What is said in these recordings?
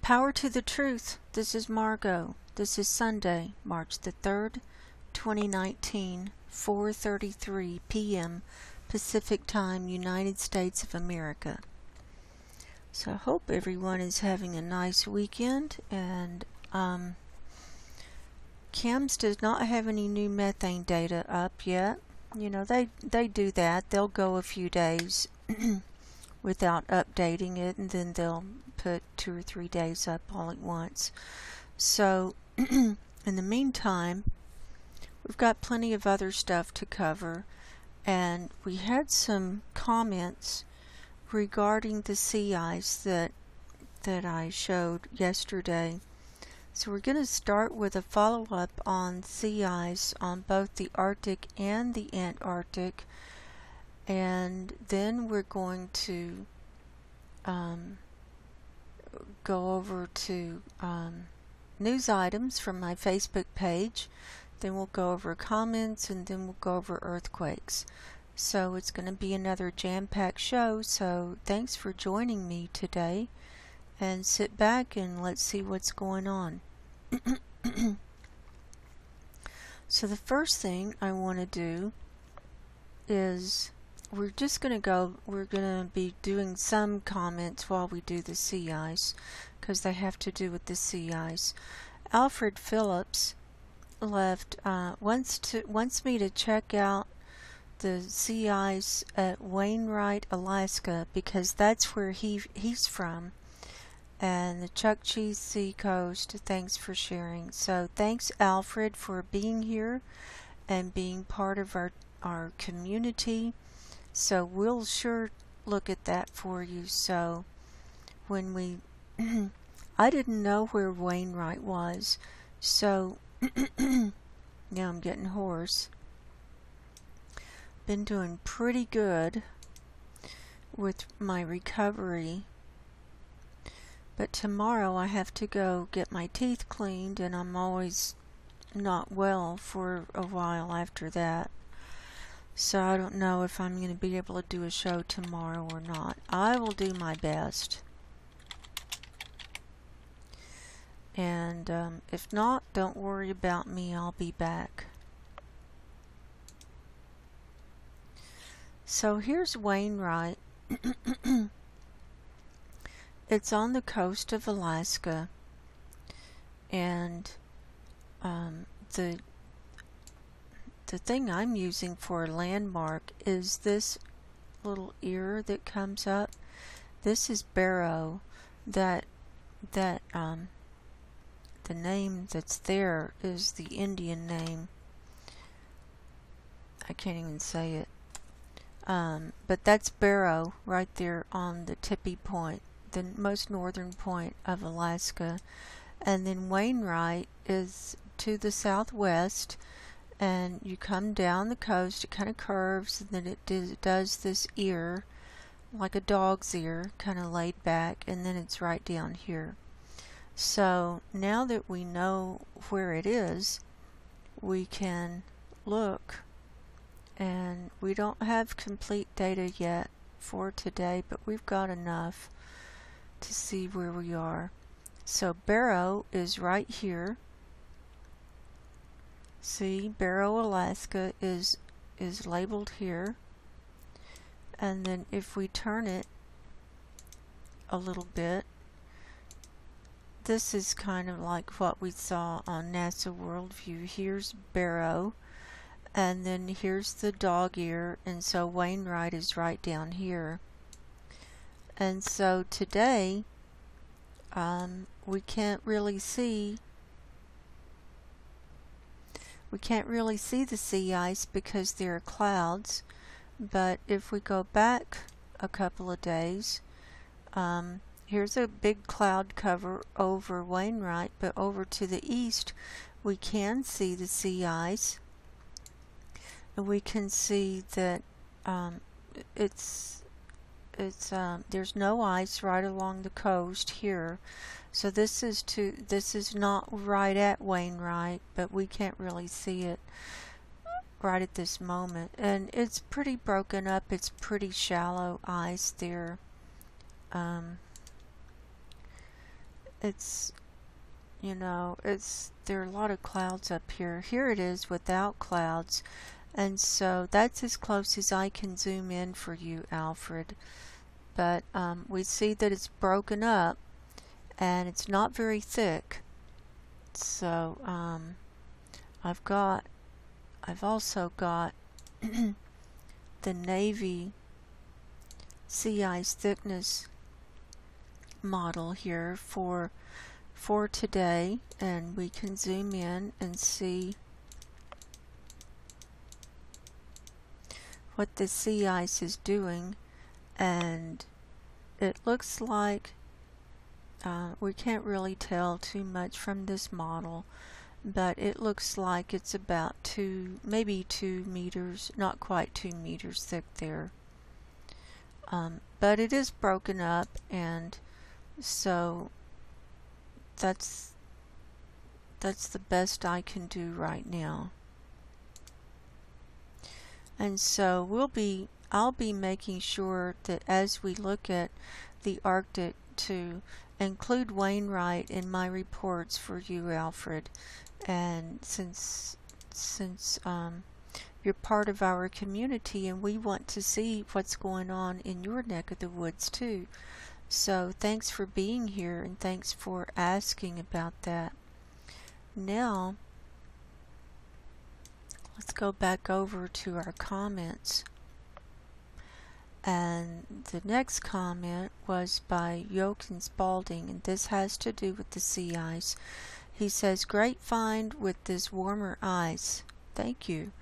Power to the truth. This is Margo. This is Sunday, March the 3rd, 2019, 4:33 p.m. Pacific Time, United States of America. So I hope everyone is having a nice weekend, and CAMS does not have any new methane data up yet. You know, they do that. They'll go a few days without updating it, and then they'll put 2 or 3 days up all at once. So in the meantime, we've got plenty of other stuff to cover, and we had some comments regarding the sea ice that I showed yesterday. So we're going to start with a follow-up on sea ice on both the Arctic and the Antarctic, and then we're going to go over to news items from my Facebook page. Then we'll go over comments, and then we'll go over earthquakes. So it's going to be another jam-packed show, so thanks for joining me today, and sit back and let's see what's going on. So the first thing I want to do is we're going to be doing some comments while we do the sea ice, because they have to do with the sea ice. Alfred Phillips wants me to check out the sea ice at Wainwright, Alaska, because that's where he's from, and the Chukchi Sea Coast. Thanks for sharing. So thanks, Alfred, for being here and being part of our community. So we'll sure look at that for you. So when we I didn't know where Wainwright was, so now I'm getting hoarse. Been doing pretty good with my recovery, but tomorrow I have to go get my teeth cleaned, and I'm always not well for a while after that. So I don't know if I'm going to be able to do a show tomorrow or not. I will do my best. And if not, don't worry about me. I'll be back. So here's Wainwright. It's on the coast of Alaska, and the thing I'm using for a landmark is this little ear that comes up. This is Barrow. The name that's there is the Indian name. I can't even say it. But that's Barrow right there on the tippy point, the most northern point of Alaska. And then Wainwright is to the southwest, and you come down the coast, it kind of curves, and then it does this ear, like a dog's ear, kind of laid back, and then it's right down here. So now that we know where it is, we can look, and we don't have complete data yet for today, but we've got enough to see where we are. So Barrow is right here. See, Barrow, Alaska is labeled here. And then if we turn it a little bit, this is kind of like what we saw on NASA Worldview. Here's Barrow, and then here's the dog ear, and so Wainwright is right down here. And so today we can't really see the sea ice because there are clouds. But if we go back a couple of days, here's a big cloud cover over Wainwright, but over to the east we can see the sea ice, and we can see that there's no ice right along the coast here. So this is not right at Wainwright, but we can't really see it right at this moment. And it's pretty broken up. It's pretty shallow ice there. it's, you know, there are a lot of clouds up here. Here it is without clouds, and so that's as close as I can zoom in for you, Alfred. But we see that it's broken up and it's not very thick. So I've also got the Navy sea ice thickness model here for today, and we can zoom in and see what the sea ice is doing, and it looks like we can't really tell too much from this model, but it looks like it's about maybe 2 meters, not quite 2 meters thick there. But it is broken up, and so that's the best I can do right now. And so I'll be making sure that as we look at the Arctic to include Wainwright in my reports for you, Alfred. And since you're part of our community and we want to see what's going on in your neck of the woods too. So thanks for being here and thanks for asking about that. Now, let's go back over to our comments. And the next comment was by Jochen Spalding, and this has to do with the sea ice. He says, "Great find with this warmer ice. Thank you.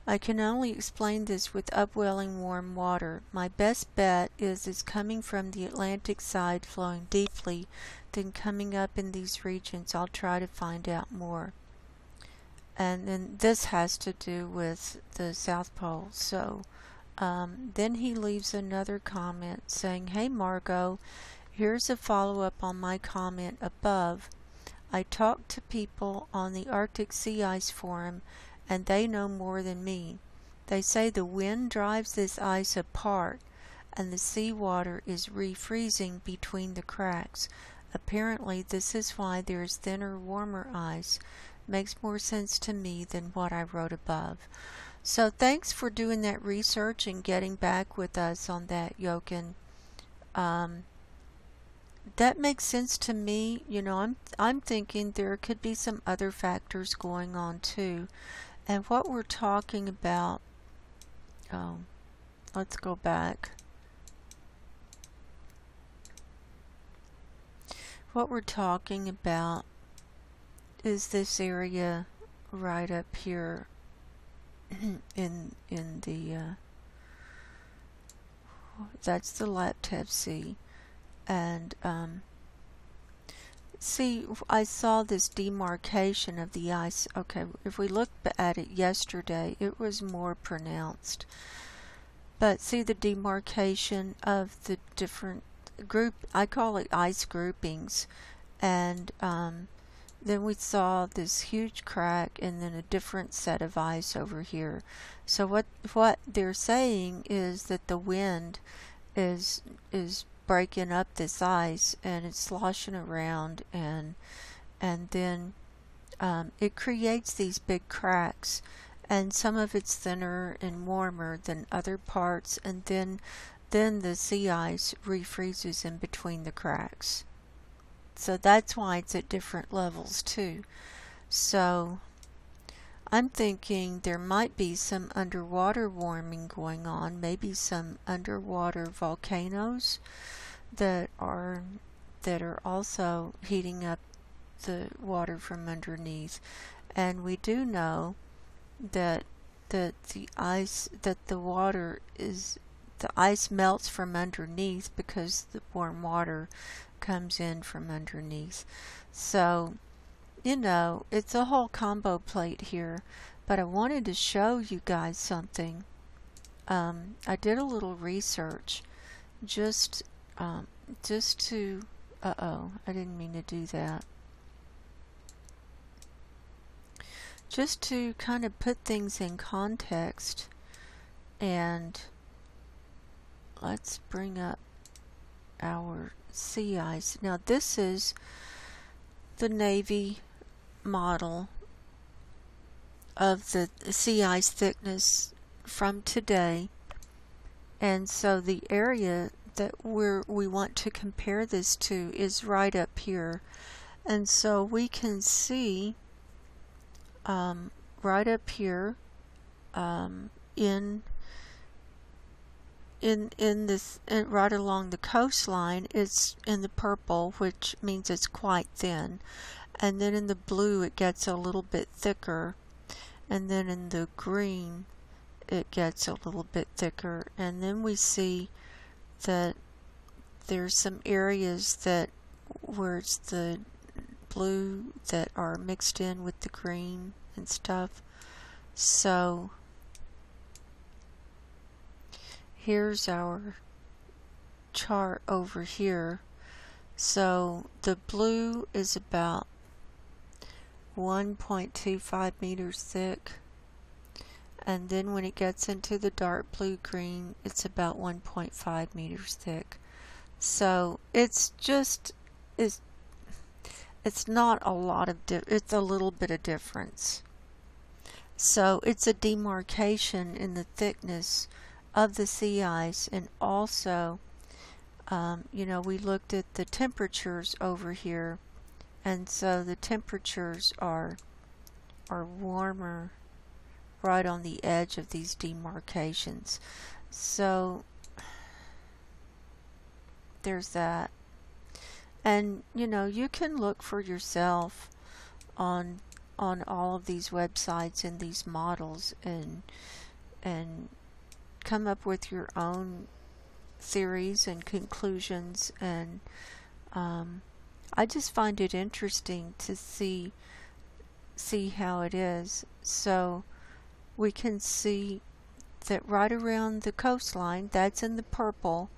I can only explain this with upwelling warm water. My best bet is it's coming from the Atlantic side, flowing deeply, then coming up in these regions. I'll try to find out more." And then this has to do with the South Pole. So then he leaves another comment saying, "Hey Margo, here's a follow-up on my comment above. I talked to people on the Arctic Sea Ice Forum and they know more than me. They say the wind drives this ice apart and the seawater is refreezing between the cracks. Apparently this is why there is thinner, warmer ice. Makes more sense to me than what I wrote above." So thanks for doing that research and getting back with us on that, Jochen. That makes sense to me. You know, I'm thinking there could be some other factors going on too. And what we're talking about, let's go back. What we're talking about is this area right up here in the that's the Laptev Sea. And see, I saw this demarcation of the ice. Okay, if we look at it yesterday, it was more pronounced. But see the demarcation of the different I call it ice groupings. And then we saw this huge crack and then a different set of ice over here. So what they're saying is that the wind is breaking up this ice and it's sloshing around, and then it creates these big cracks, and some of it's thinner and warmer than other parts, and then the sea ice refreezes in between the cracks. So that's why it's at different levels too. So I'm thinking there might be some underwater warming going on, maybe some underwater volcanoes that are also heating up the water from underneath. And we do know that the ice melts from underneath because the warm water comes in from underneath. So, you know, it's a whole combo plate here, but I wanted to show you guys something. I did a little research just to, I didn't mean to do that. Just to kind of put things in context, and let's bring up our sea ice. Now this is the Navy model of the sea ice thickness from today, and so the area that we want to compare this to is right up here, and so we can see right up here in this right along the coastline. It's in the purple, which means it's quite thin, and then in the blue it gets a little bit thicker, and then in the green it gets a little bit thicker, and then we see that there's some areas that where it's the blue that are mixed in with the green and stuff. So here's our chart over here. So the blue is about 1.25 meters thick, and then when it gets into the dark blue green, it's about 1.5 meters thick. So it's not a lot of it's a little bit of difference. So it's a demarcation in the thickness of the sea ice, and also you know, we looked at the temperatures over here, and so the temperatures are warmer right on the edge of these demarcations. So there's that. And you know, you can look for yourself on all of these websites and these models, and come up with your own theories and conclusions, and I just find it interesting to see how it is. So we can see that right around the coastline, that's in the purple,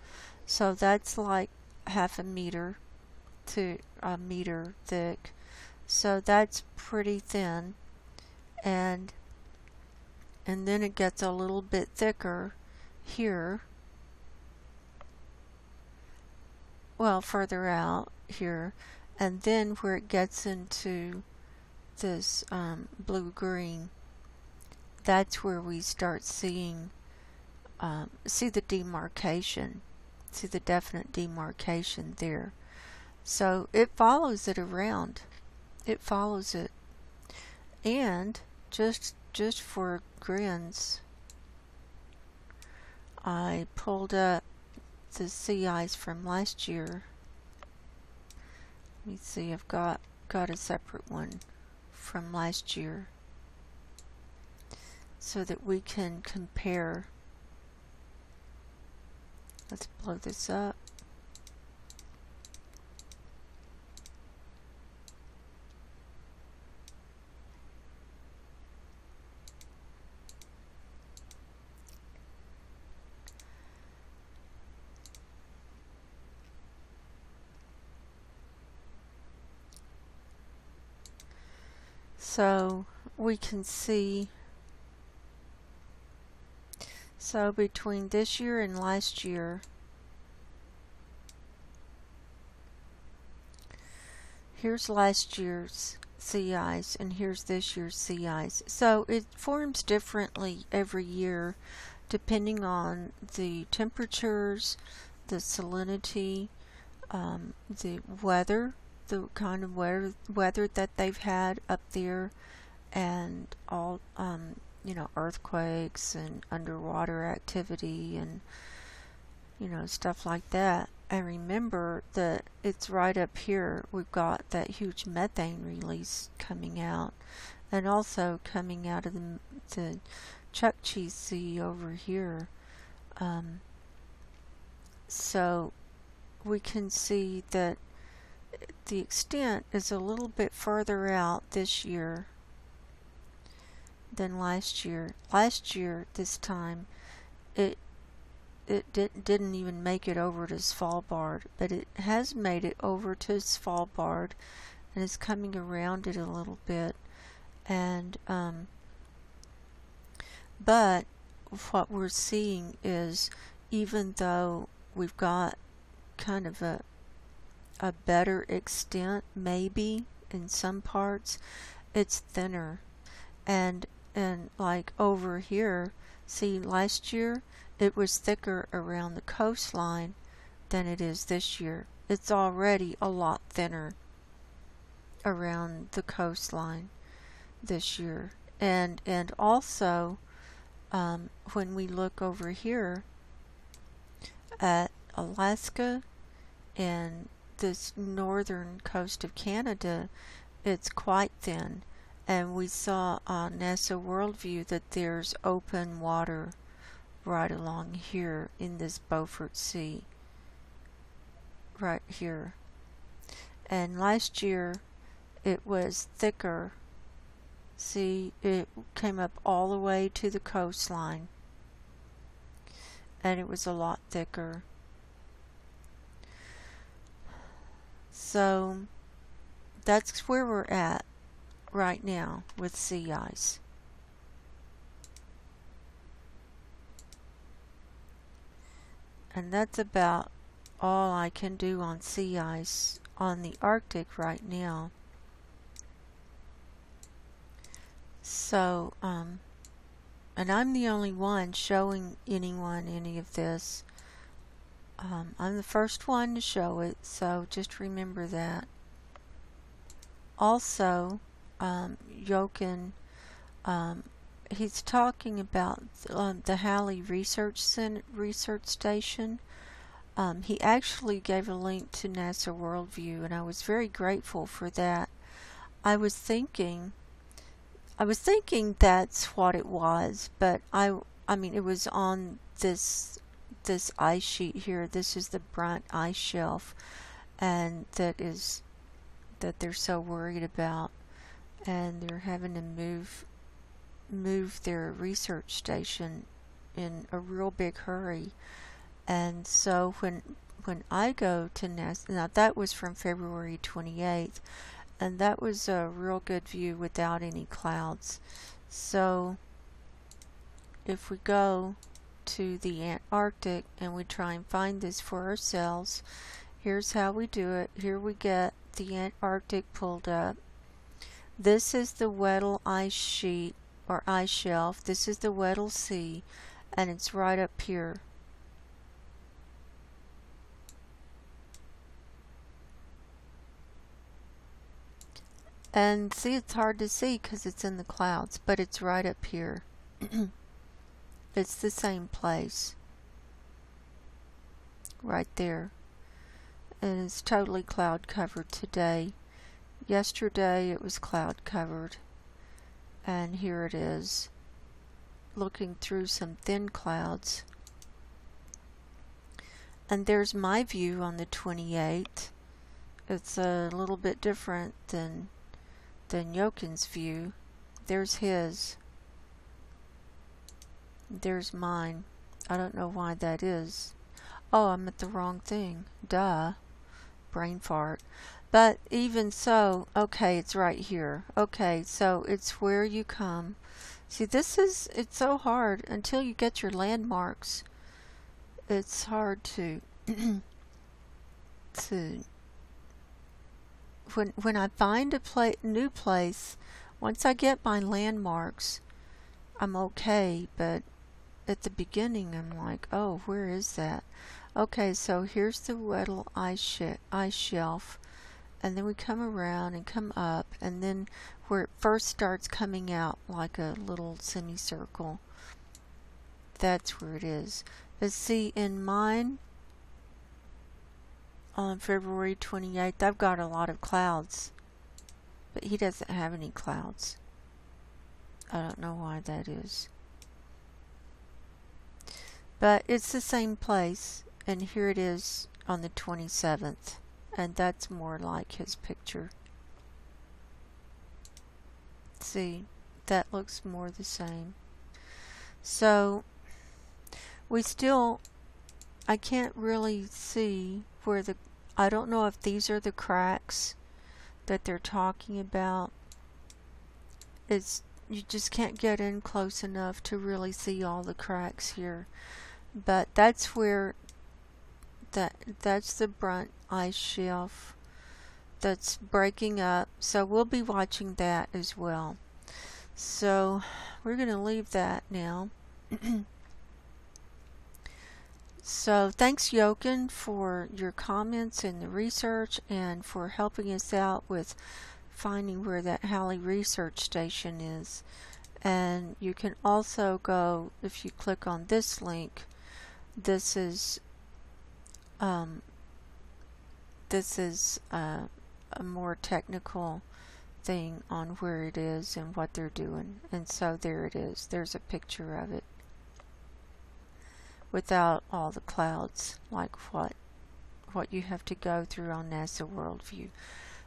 so that's like half a meter to a meter thick, so that's pretty thin, and then it gets a little bit thicker here, well, further out here, and then where it gets into this blue-green, that's where we start seeing see the demarcation, see the definite demarcation there. So it follows it around, it follows it. And just for grins, I pulled up the sea ice from last year. Let me see, I've got a separate one from last year so that we can compare. Let's blow this up. So we can see, so between this year and last year, here's last year's sea ice and here's this year's sea ice. So it forms differently every year depending on the temperatures, the salinity, the weather, the kind of weather that they've had up there, and all you know, earthquakes and underwater activity and you know, stuff like that. And remember that it's right up here, we've got that huge methane release coming out, and also coming out of the Chukchi Sea over here. So we can see that the extent is a little bit further out this year than last year. Last year, this time, it didn't even make it over to Svalbard, but it has made it over to Svalbard and is coming around it a little bit. And but what we're seeing is, even though we've got kind of a better extent, maybe in some parts. It's thinner, and like over here, see, last year it was thicker around the coastline than it is this year. It's already a lot thinner around the coastline this year. And also, when we look over here at Alaska and this northern coast of Canada, it's quite thin. And we saw on NASA Worldview that there's open water right along here in this Beaufort Sea. Right here. And last year it was thicker. See, it came up all the way to the coastline. And it was a lot thicker. So that's where we're at right now with sea ice. And that's about all I can do on sea ice on the Arctic right now. So, and I'm the only one showing anyone any of this. I'm the first one to show it, so just remember that. Also, Jochen, he's talking about the Halley Research Station. He actually gave a link to NASA Worldview, and I was very grateful for that. I was thinking that's what it was, but I mean, it was on this ice sheet here. This is the Brunt ice shelf, and that they're so worried about, and they're having to move their research station in a real big hurry. And so when I go to NASA, now that was from February 28th, and that was a real good view without any clouds. So if we go to the Antarctic and we try and find this for ourselves, here's how we do it. Here we get the Antarctic pulled up. This is the Weddell ice sheet or ice shelf. This is the Weddell Sea, and it's right up here. And see, it's hard to see because it's in the clouds, but it's right up here. It's the same place. Right there. And it's totally cloud covered today. Yesterday it was cloud covered. And here it is, looking through some thin clouds. And there's my view on the 28th. It's a little bit different than Jochen's view. There's his. There's mine. I don't know why that is. Oh, I'm at the wrong thing. Duh. Brain fart. But even so, okay, it's right here. Okay, so it's where you come. See, it's so hard until you get your landmarks. It's hard to when I find a new place, once I get my landmarks, I'm okay, but at the beginning I'm like, oh, where is that? Okay, so here's the Weddell ice shelf, and then we come around and come up, and then where it first starts coming out like a little semicircle, that's where it is. But see, in mine, on February 28th, I've got a lot of clouds, but he doesn't have any clouds. I don't know why that is. But it's the same place, and here it is on the 27th, and that's more like his picture. See, that looks more the same. So, I can't really see where I don't know if these are the cracks that they're talking about. You just can't get in close enough to really see all the cracks here. But that's where that's the Brunt ice shelf that's breaking up, so we'll be watching that as well. So we're going to leave that now. So thanks, Jochen, for your comments and the research and for helping us out with finding where that Halley Research Station is. And you can also go, if you click on this link, this is a more technical thing on where it is and what they're doing. And so there it is. There's a picture of it without all the clouds, like what you have to go through on NASA Worldview.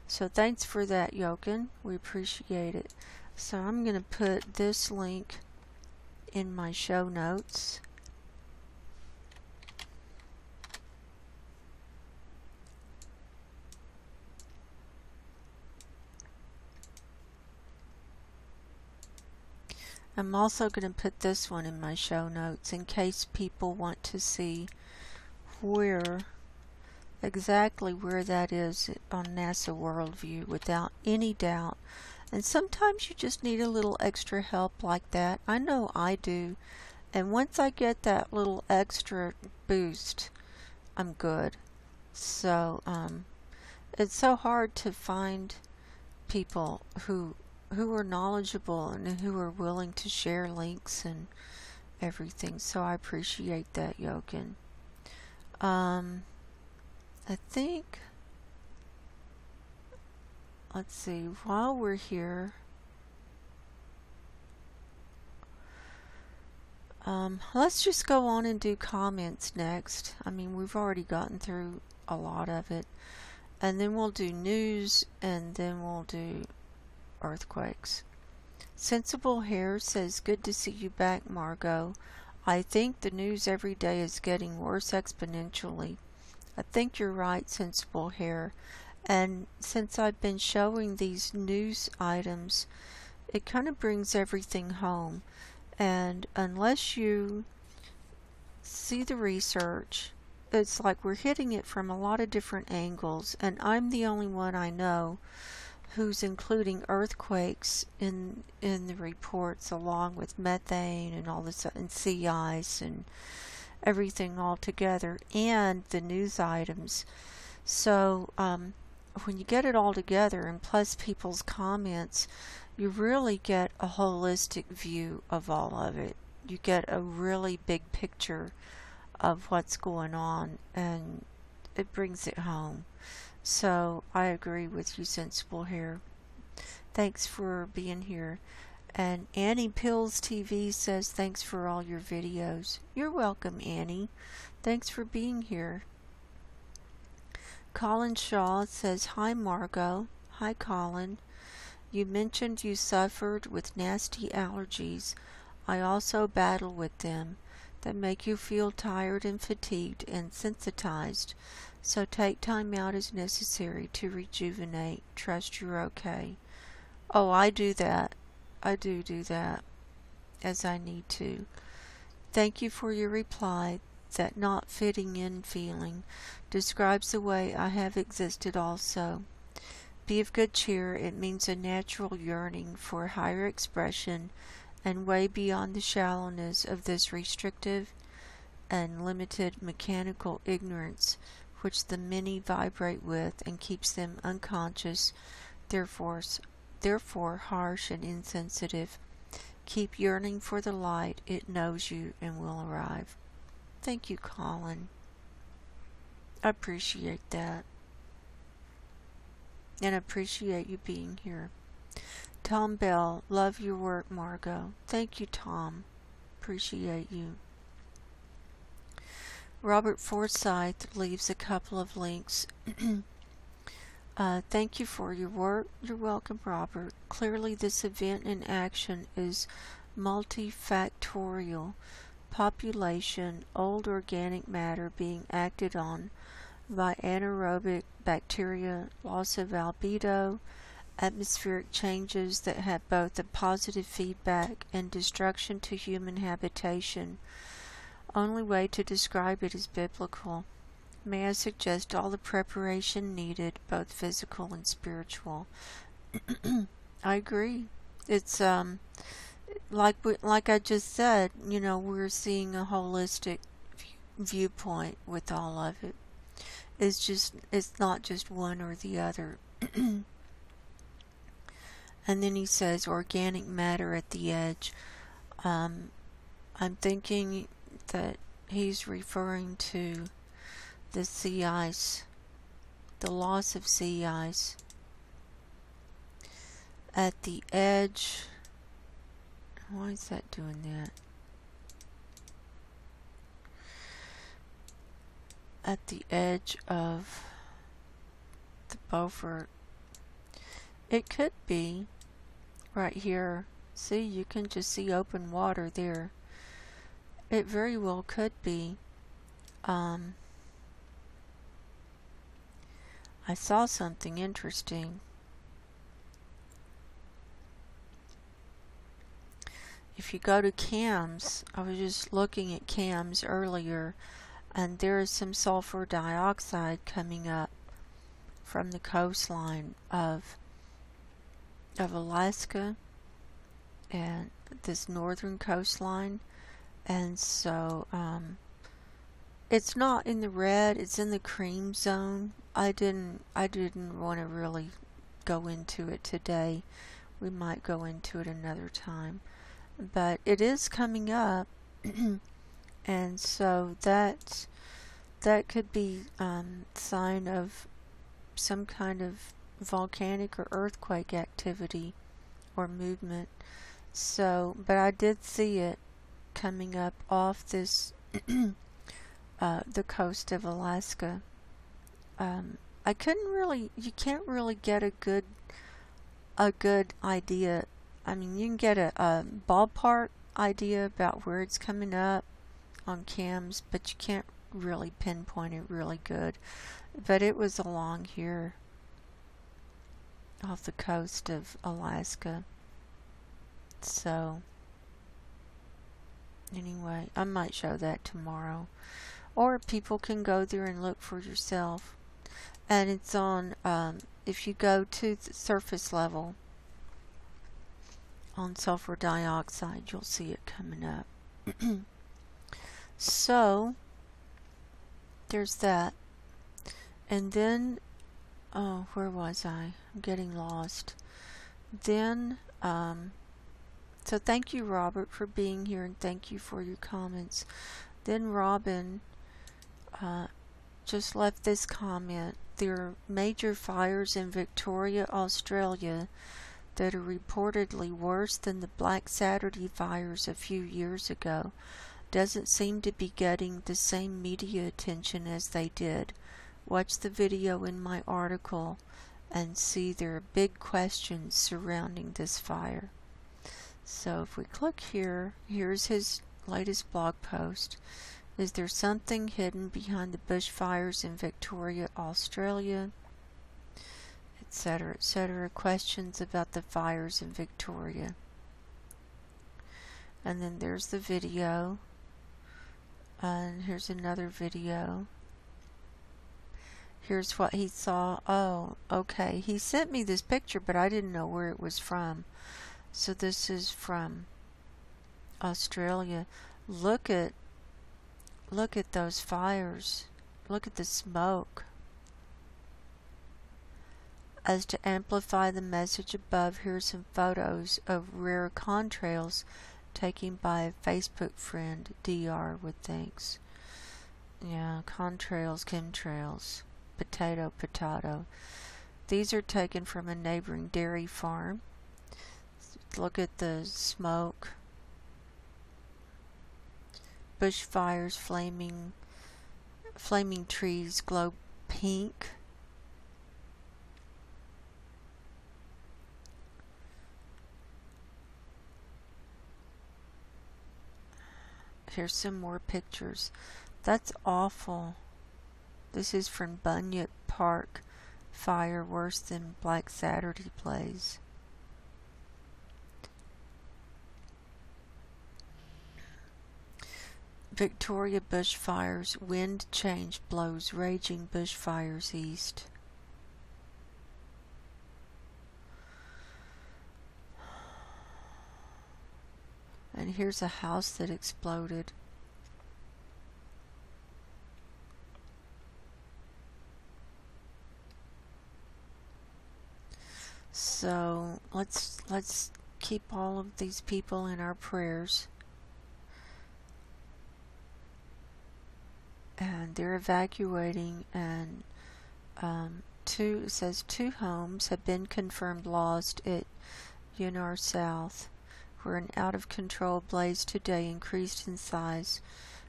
So thanks for that, Jochen. We appreciate it. So I'm going to put this link in my show notes. I'm also going to put this one in my show notes in case people want to see exactly where that is on NASA Worldview without any doubt. And sometimes you just need a little extra help like that. I know I do. And once I get that little extra boost, I'm good. So it's so hard to find people who are knowledgeable and who are willing to share links and everything. So I appreciate that, Jochen. I think, let's see, while we're here, let's just go on and do comments next. I mean, we've already gotten through a lot of it. And then we'll do news, and then we'll do earthquakes. Sensible Hair says, good to see you back, Margo. I think the news every day is getting worse exponentially. I think you're right, Sensible Hair. And since I've been showing these news items, it kind of brings everything home. And unless you see the research, it's like we're hitting it from a lot of different angles. And I'm the only one I know who's including earthquakes in the reports, along with methane and all this, and sea ice and everything all together, and the news items. So when you get it all together, and plus people's comments, you really get a holistic view of all of it. You get a really big picture of what's going on, and it brings it home. So I agree with you, Sensible Hair. Thanks for being here. And Annie Pills TV says, thanks for all your videos. You're welcome, Annie. Thanks for being here. Colin Shaw says, hi, Margo. Hi, Colin. You mentioned you suffered with nasty allergies. I also battle with them that make you feel tired and fatigued and sensitized. So take time out as necessary to rejuvenate. Trust you're okay. Oh, I do that. I do that as I need to. Thank you for your reply. That not fitting in feeling describes the way I have existed also. Be of good cheer. It means a natural yearning for higher expression and way beyond the shallowness of this restrictive and limited mechanical ignorance which the many vibrate with and keeps them unconscious, therefore harsh and insensitive. Keep yearning for the light. It knows you and will arrive. Thank you, Colin. I appreciate that. And I appreciate you being here. Tom Bell, love your work, Margo. Thank you, Tom. Appreciate you. Robert Forsyth leaves a couple of links. Thank you for your work. You're welcome, Robert. Clearly this event in action is multifactorial. Population, old organic matter being acted on by anaerobic bacteria, loss of albedo, atmospheric changes that have both a positive feedback and destruction to human habitation. Only way to describe it is biblical. May I suggest all the preparation needed, both physical and spiritual? I agree. It's like I just said, you know, we're seeing a holistic viewpoint with all of it. It's not just one or the other. And then he says organic matter at the edge. I'm thinking that he's referring to the sea ice, the loss of sea ice at the edge. Why is that doing that? At the edge of the Beaufort. It could be right here. See, you can just see open water there. It very well could be. I saw something interesting. If you go to cams, I was just looking at cams earlier, and there is some sulfur dioxide coming up from the coastline of Alaska and this northern coastline. And so it's not in the red, it's in the cream zone. I didn't want to really go into it today. We might go into it another time. But it is coming up. And so that could be sign of some kind of volcanic or earthquake activity or movement. So, but I did see it coming up off this the coast of Alaska. I couldn't really, you can't really get a good idea. I mean, you can get a ballpark idea about where it's coming up on cams, but you can't really pinpoint it really good. But it was along here off the coast of Alaska. So anyway, I might show that tomorrow, or people can go there and look for yourself. And it's on if you go to the surface level on sulfur dioxide, you'll see it coming up. So there's that. And then where was I? I'm getting lost. Then so thank you, Robert, for being here, and thank you for your comments. Then Robin just left this comment. There are major fires in Victoria, Australia that are reportedly worse than the Black Saturday fires a few years ago. Doesn't seem to be getting the same media attention as they did. Watch the video in my article and see there are big questions surrounding this fire. So if we click here, here's his latest blog post. Is there something hidden behind the bushfires in Victoria, Australia? Etc., etc. Questions about the fires in Victoria. And then there's the video. And here's another video. Here's what he saw. Oh, okay. He sent me this picture, but I didn't know where it was from. So this is from Australia. Look at those fires. Look at the smoke. As to amplify the message above, here's some photos of rare contrails taken by a Facebook friend, DR, with thanks. Yeah, contrails, chemtrails, potato. These are taken from a neighboring dairy farm. Look at the smoke. Bushfires, flaming trees glow pink. Here's some more pictures. That's awful. This is from Bunyip Park. Fire worse than Black Saturday blaze. Victoria bushfires. Wind change blows raging bushfires east. And here's a house that exploded. So let's keep all of these people in our prayers. And they're evacuating, and it says 2 homes have been confirmed lost at Yunar South, where an out-of-control blaze today increased in size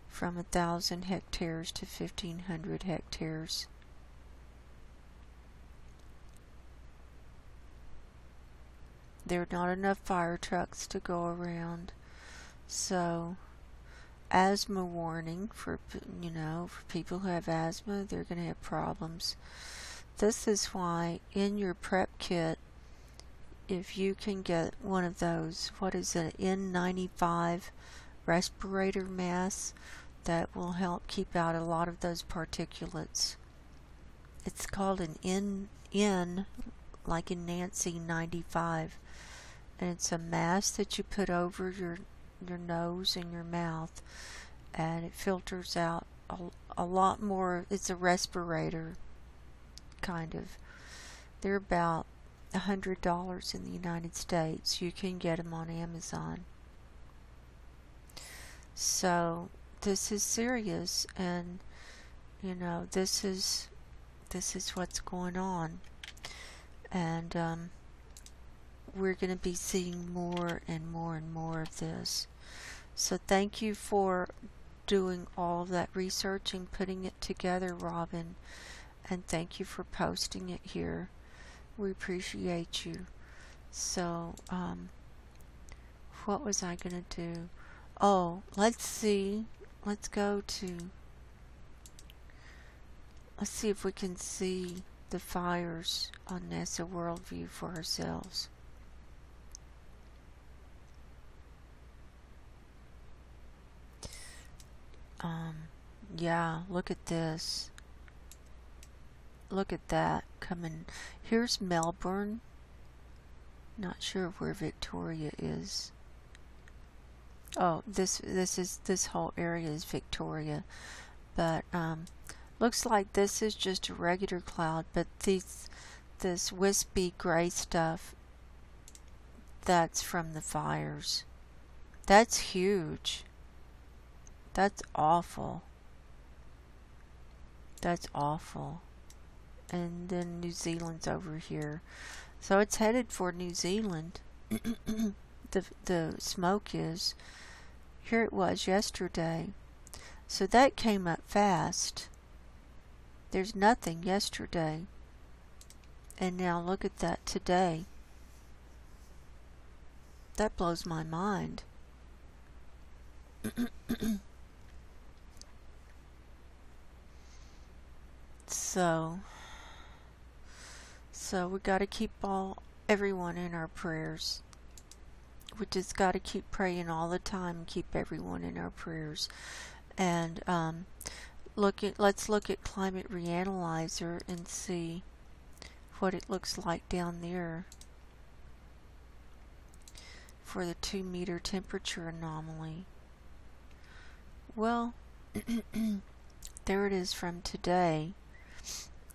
from 1,000 hectares to 1,500 hectares. There are not enough fire trucks to go around, so asthma warning for people who have asthma. They're going to have problems. This is why in your prep kit, if you can get one of those, what is it, N95 respirator mask, that will help keep out a lot of those particulates. It's called an N like in Nancy 95, and it's a mask that you put over your nose and your mouth, and it filters out a lot more. It's a respirator, kind of. They're about $100 in the United States. You can get them on Amazon. So this is serious, and this is what's going on, and we're going to be seeing more and more and more of this. So thank you for doing all of that research and putting it together, Robin, and thank you for posting it here. We appreciate you. So what was I going to do? Oh, let's see. Let's see if we can see the fires on NASA Worldview for ourselves. Yeah, look at this. Look at that coming. Here's Melbourne. Not sure where Victoria is. Oh, this whole area is Victoria, but looks like this is just a regular cloud. But this wispy gray stuff, that's from the fires. That's huge. That's awful. That's awful. And then New Zealand's over here, so it's headed for New Zealand. The smoke is. Here it was yesterday, so that came up fast. There's nothing yesterday, and now look at that today. That blows my mind. So we got to keep everyone in our prayers. We just got to keep praying all the time, keep everyone in our prayers. And let's look at Climate Reanalyzer and see what it looks like down there for the 2-meter temperature anomaly. Well, there it is from today.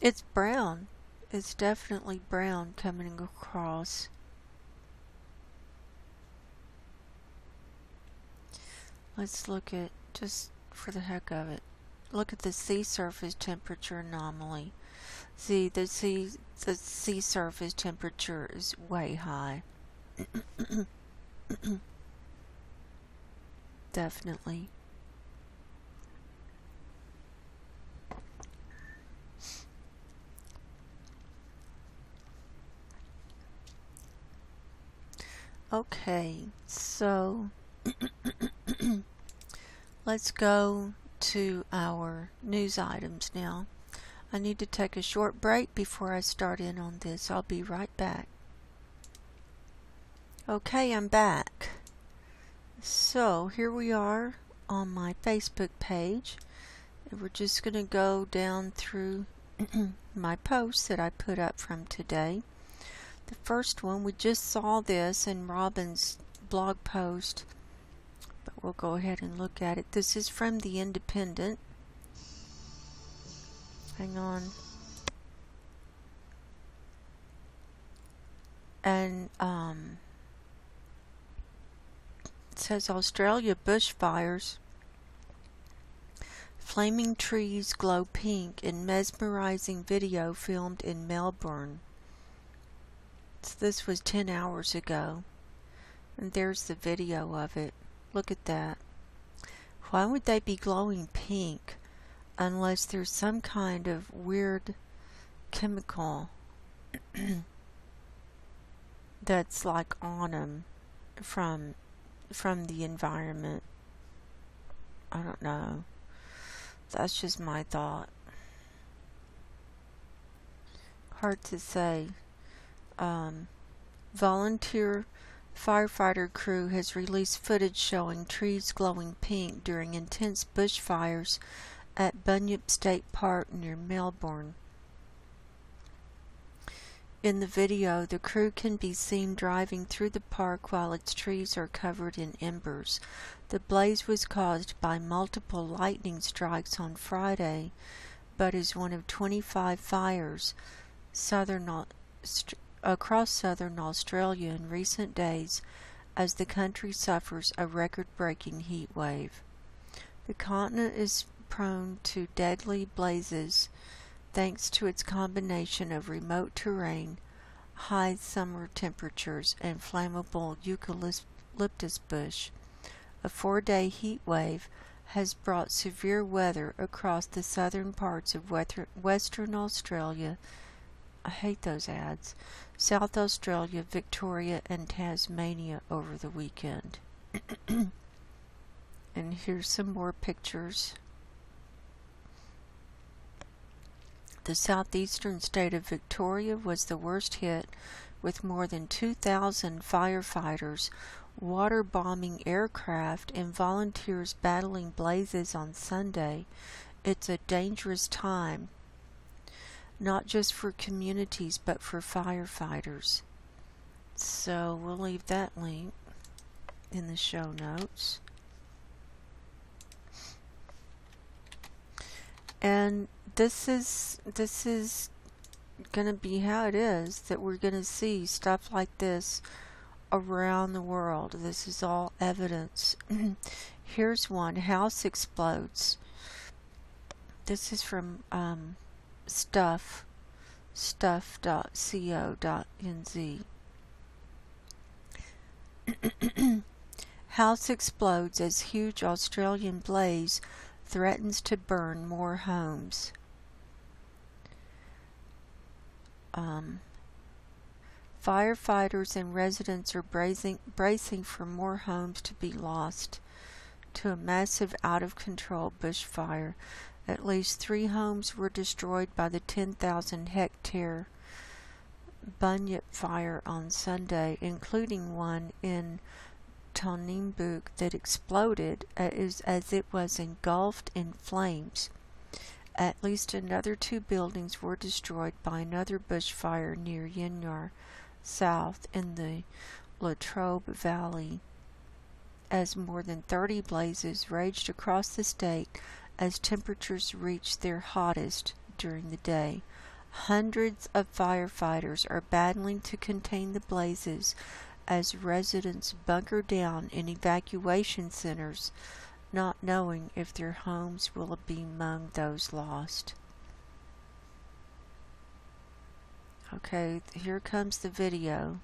It's brown. It's definitely brown coming across. Let's look at, just for the heck of it, look at the sea surface temperature anomaly. See, the sea surface temperature is way high. Definitely. Okay, so let's go to our news items now. I need to take a short break before I start in on this. I'll be right back. Okay, I'm back. So here we are on my Facebook page. And we're just going to go down through my posts that I put up from today. The first one, we just saw this in Robin's blog post, but we'll go ahead and look at it. This is from The Independent. Hang on. And it says Australia bushfires. Flaming trees glow pink in mesmerizing video filmed in Melbourne. So this was 10 hours ago. And there's the video of it. Look at that. Why would they be glowing pink unless there's some kind of weird chemical that's like on them from the environment? I don't know. That's just my thought. Hard to say. Volunteer firefighter crew has released footage showing trees glowing pink during intense bushfires at Bunyip State Park near Melbourne. In the video, the crew can be seen driving through the park while its trees are covered in embers. The blaze was caused by multiple lightning strikes on Friday, but is one of 25 fires across southern Australia in recent days as the country suffers a record-breaking heat wave. The continent is prone to deadly blazes thanks to its combination of remote terrain, high summer temperatures, and flammable eucalyptus bush. A 4-day heat wave has brought severe weather across the southern parts of Western Australia. I hate those ads. South Australia, Victoria, and Tasmania over the weekend. And here's some more pictures. The southeastern state of Victoria was the worst hit, with more than 2,000 firefighters water bombing aircraft and volunteers battling blazes on Sunday. It's a dangerous time, not just for communities but for firefighters. So we'll leave that link in the show notes. And this is going to be how it is, that we're going to see stuff like this around the world. This is all evidence. Here's one. House explodes. This is from stuff.co.nz. House explodes as huge Australian blaze threatens to burn more homes. Firefighters and residents are bracing for more homes to be lost to a massive out-of-control bushfire. At least 3 homes were destroyed by the 10,000-hectare Bunyip fire on Sunday, including one in Tonimbuk that exploded as it was engulfed in flames. At least another 2 buildings were destroyed by another bushfire near Yinyar South in the Latrobe Valley, as more than 30 blazes raged across the state as temperatures reached their hottest during the day. Hundreds of firefighters are battling to contain the blazes as residents bunker down in evacuation centers, not knowing if their homes will be among those lost. Okay, here comes the video.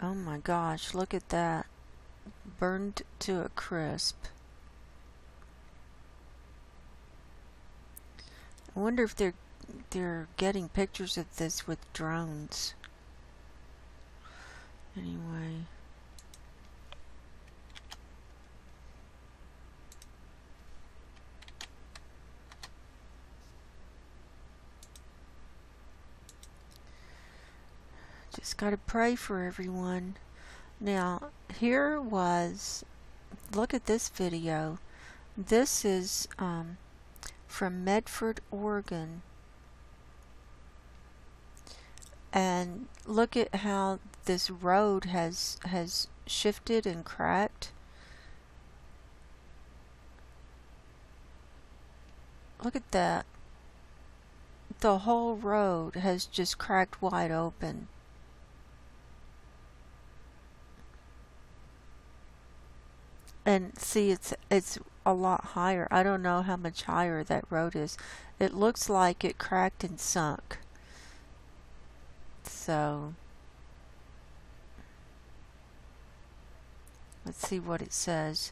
Oh my gosh, look at that. Burned to a crisp. I wonder if they're getting pictures of this with drones. Anyway. Just got to pray for everyone. Now, here was, look at this video. This is from Medford, Oregon. And look at how this road has shifted and cracked. Look at that. The whole road has just cracked wide open. And see, it's a lot higher. I don't know how much higher that road is. It looks like it cracked and sunk. So let's see what it says.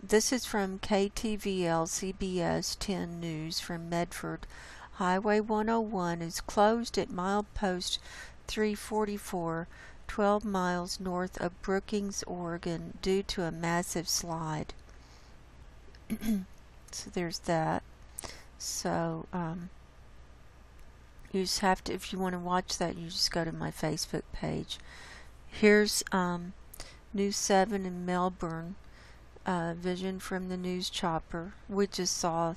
This is from KTVL CBS 10 News from Medford. Highway 101 is closed at milepost 344, 12 miles north of Brookings, Oregon, due to a massive slide. So there's that. So you just have to, if you want to watch that, you just go to my Facebook page. Here's News 7 in Melbourne. Vision from the news chopper. We just saw,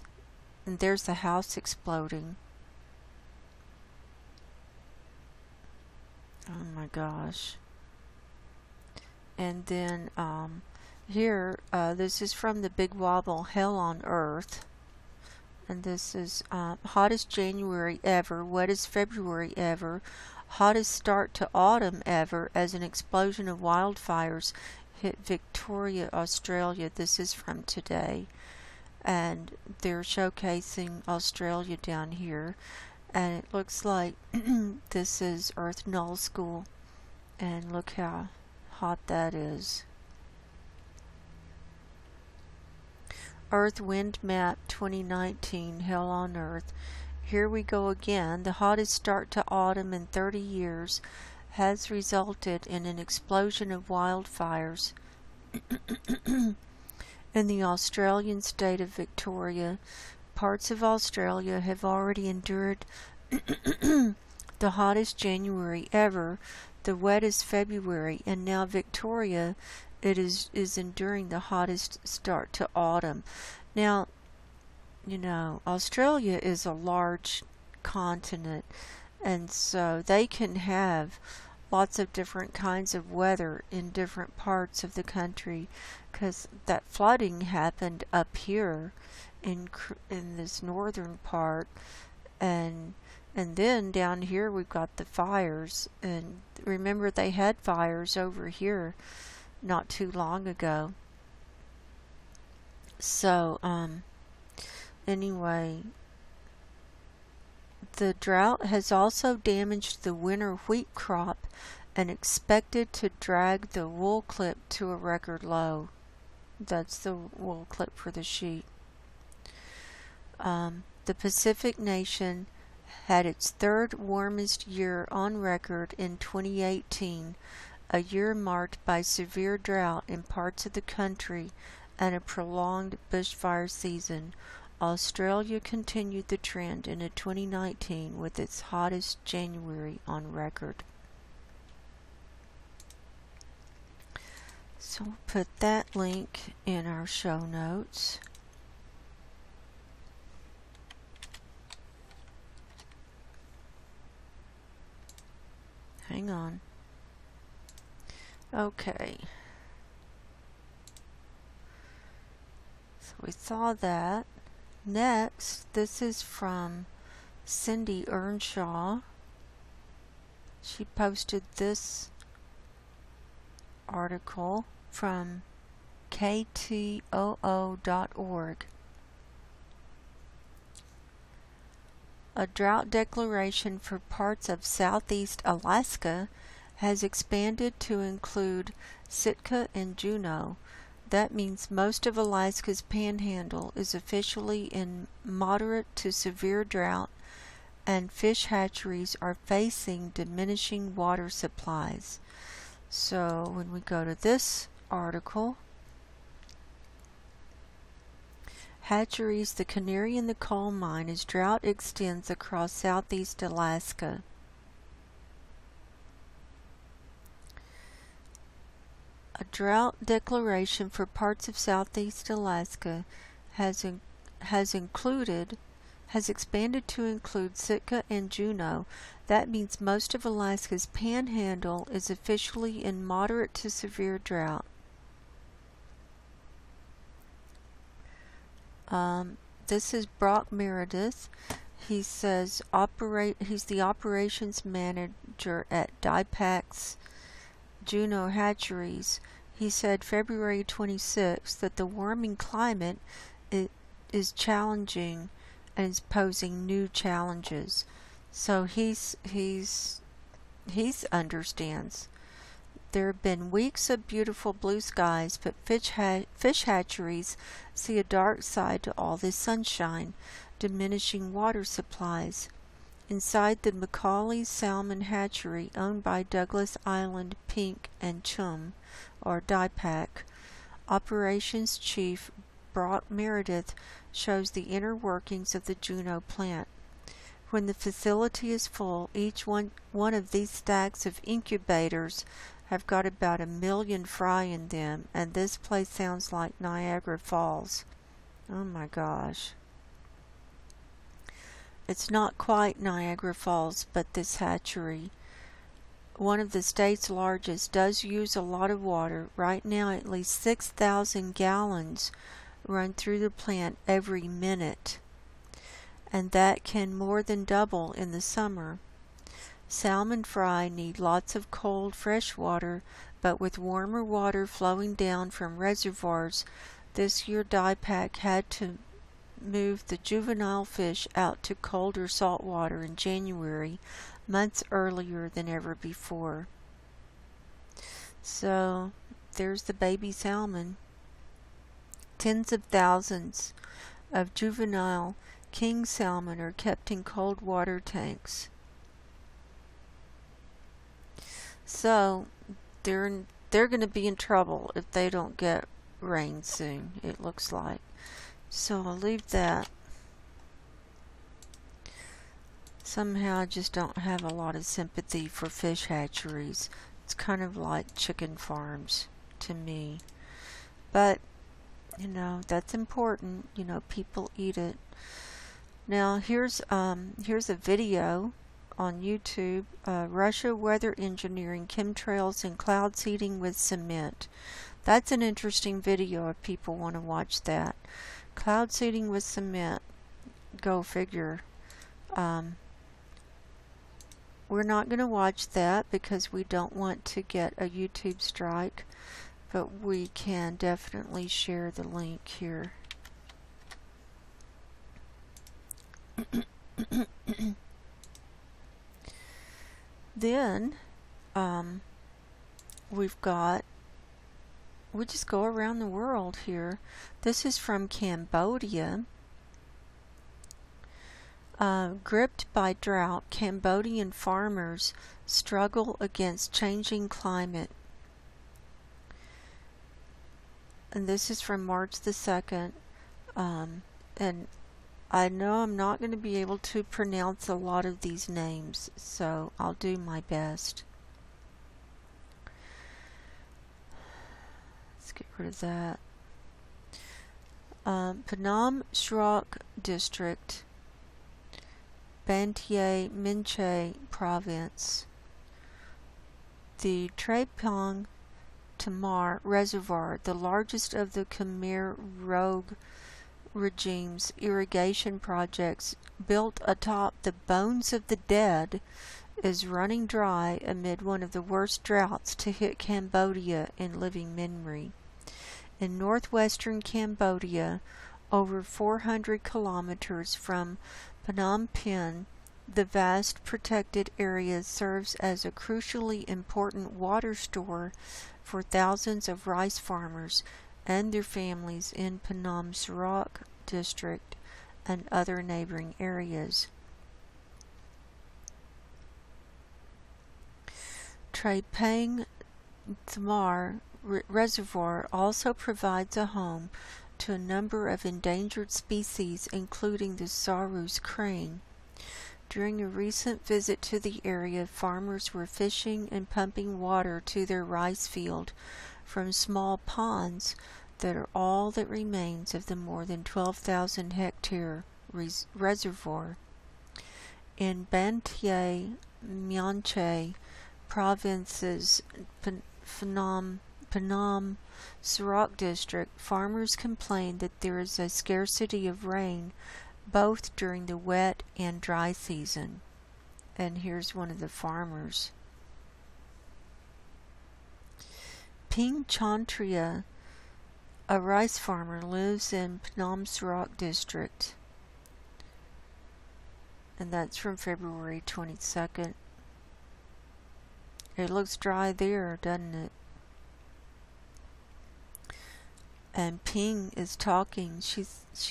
and there's the house exploding. Oh my gosh. And then here, this is from the Big Wobble, Hell on Earth. And this is hottest January ever, wettest February ever, hottest start to autumn ever as an explosion of wildfires hit Victoria, Australia. This is from today, and they're showcasing Australia down here, and it looks like this is Earth Null School, and look how hot that is. Earth Wind Map 2019, Hell on Earth. Here we go again. The hottest start to autumn in 30 years has resulted in an explosion of wildfires in the Australian state of Victoria. Parts of Australia have already endured the hottest January ever, the wettest February, and now Victoria is enduring the hottest start to autumn. Now, you know, Australia is a large continent, and so they can have lots of different kinds of weather in different parts of the country, because that flooding happened up here in this northern part, and then down here we've got the fires. And remember, they had fires over here not too long ago. So anyway, the drought has also damaged the winter wheat crop and expected to drag the wool clip to a record low. That's the wool clip for the sheep. The Pacific nation had its third warmest year on record in 2018, a year marked by severe drought in parts of the country and a prolonged bushfire season. Australia continued the trend into 2019 with its hottest January on record. So we'll put that link in our show notes. Hang on. Okay. So we saw that. Next, this is from Cindy Earnshaw. She posted this article from ktoo.org. A drought declaration for parts of southeast Alaska has expanded to include Sitka and Juneau. That means most of Alaska's panhandle is officially in moderate to severe drought, and fish hatcheries are facing diminishing water supplies. So when we go to this article, hatcheries, the canary in the coal mine as drought extends across southeast Alaska. drought declaration for parts of southeast Alaska has expanded to include Sitka and Juneau. That means most of Alaska's panhandle is officially in moderate to severe drought. This is Brock Meredith. He says he's the operations manager at Dipac's Juneau Hatcheries. He said February 26th that the warming climate is challenging and is posing new challenges. So he understands. There have been weeks of beautiful blue skies, but fish hatcheries see a dark side to all this sunshine, diminishing water supplies. Inside the Macaulay Salmon Hatchery, owned by Douglas Island Pink and Chum, or DIPAC, Operations Chief Brock Meredith shows the inner workings of the Juneau plant. When the facility is full, each one of these stacks of incubators have got about 1 million fry in them, and this place sounds like Niagara Falls. Oh my gosh. It's not quite Niagara Falls, but this hatchery, one of the state's largest, does use a lot of water. Right now, at least 6,000 gallons run through the plant every minute, and that can more than double in the summer. Salmon fry need lots of cold, fresh water, but with warmer water flowing down from reservoirs, this year DIPAC had to move the juvenile fish out to colder salt water in January, months earlier than ever before. So, there's the baby salmon. Tens of thousands of juvenile king salmon are kept in cold water tanks. So, they're going to be in trouble if they don't get rain soon, it looks like. So I'll leave that. Somehow I just don't have a lot of sympathy for fish hatcheries. It's kind of like chicken farms to me. But, you know, that's important. You know, people eat it. Now here's a video on YouTube, Russia weather engineering chemtrails and cloud seeding with cement. That's an interesting video if people want to watch that. Cloud seeding with cement. Go figure. We're not going to watch that because we don't want to get a YouTube strike, but we can definitely share the link here. Then we just go around the world here. This is from Cambodia. Gripped by drought, Cambodian farmers struggle against changing climate. And this is from March the 2nd. And I know I'm not going to be able to pronounce a lot of these names, so I'll do my best. Let's get rid of that. Phnom Srok District, Banteay Minche Province. The Trepang Tamar Reservoir, the largest of the Khmer Rouge regime's irrigation projects built atop the bones of the dead, is running dry amid one of the worst droughts to hit Cambodia in living memory. In northwestern Cambodia, over 400 kilometers from Phnom Penh, the vast protected area serves as a crucially important water store for thousands of rice farmers and their families in Phnom Srok district and other neighboring areas. Trepang Tamar Reservoir also provides a home to a number of endangered species, including the Saru's crane. During a recent visit to the area, farmers were fishing and pumping water to their rice field from small ponds that are all that remains of the more than 12,000 hectare reservoir in Banteay Myeonche Province's Phnom Sarak district. Farmers complain that there is a scarcity of rain both during the wet and dry season. And here's one of the farmers. Ping Chantria, a rice farmer, lives in Phnom Sarak district. And that's from February 22nd. It looks dry there, doesn't it? And Ping is talking. She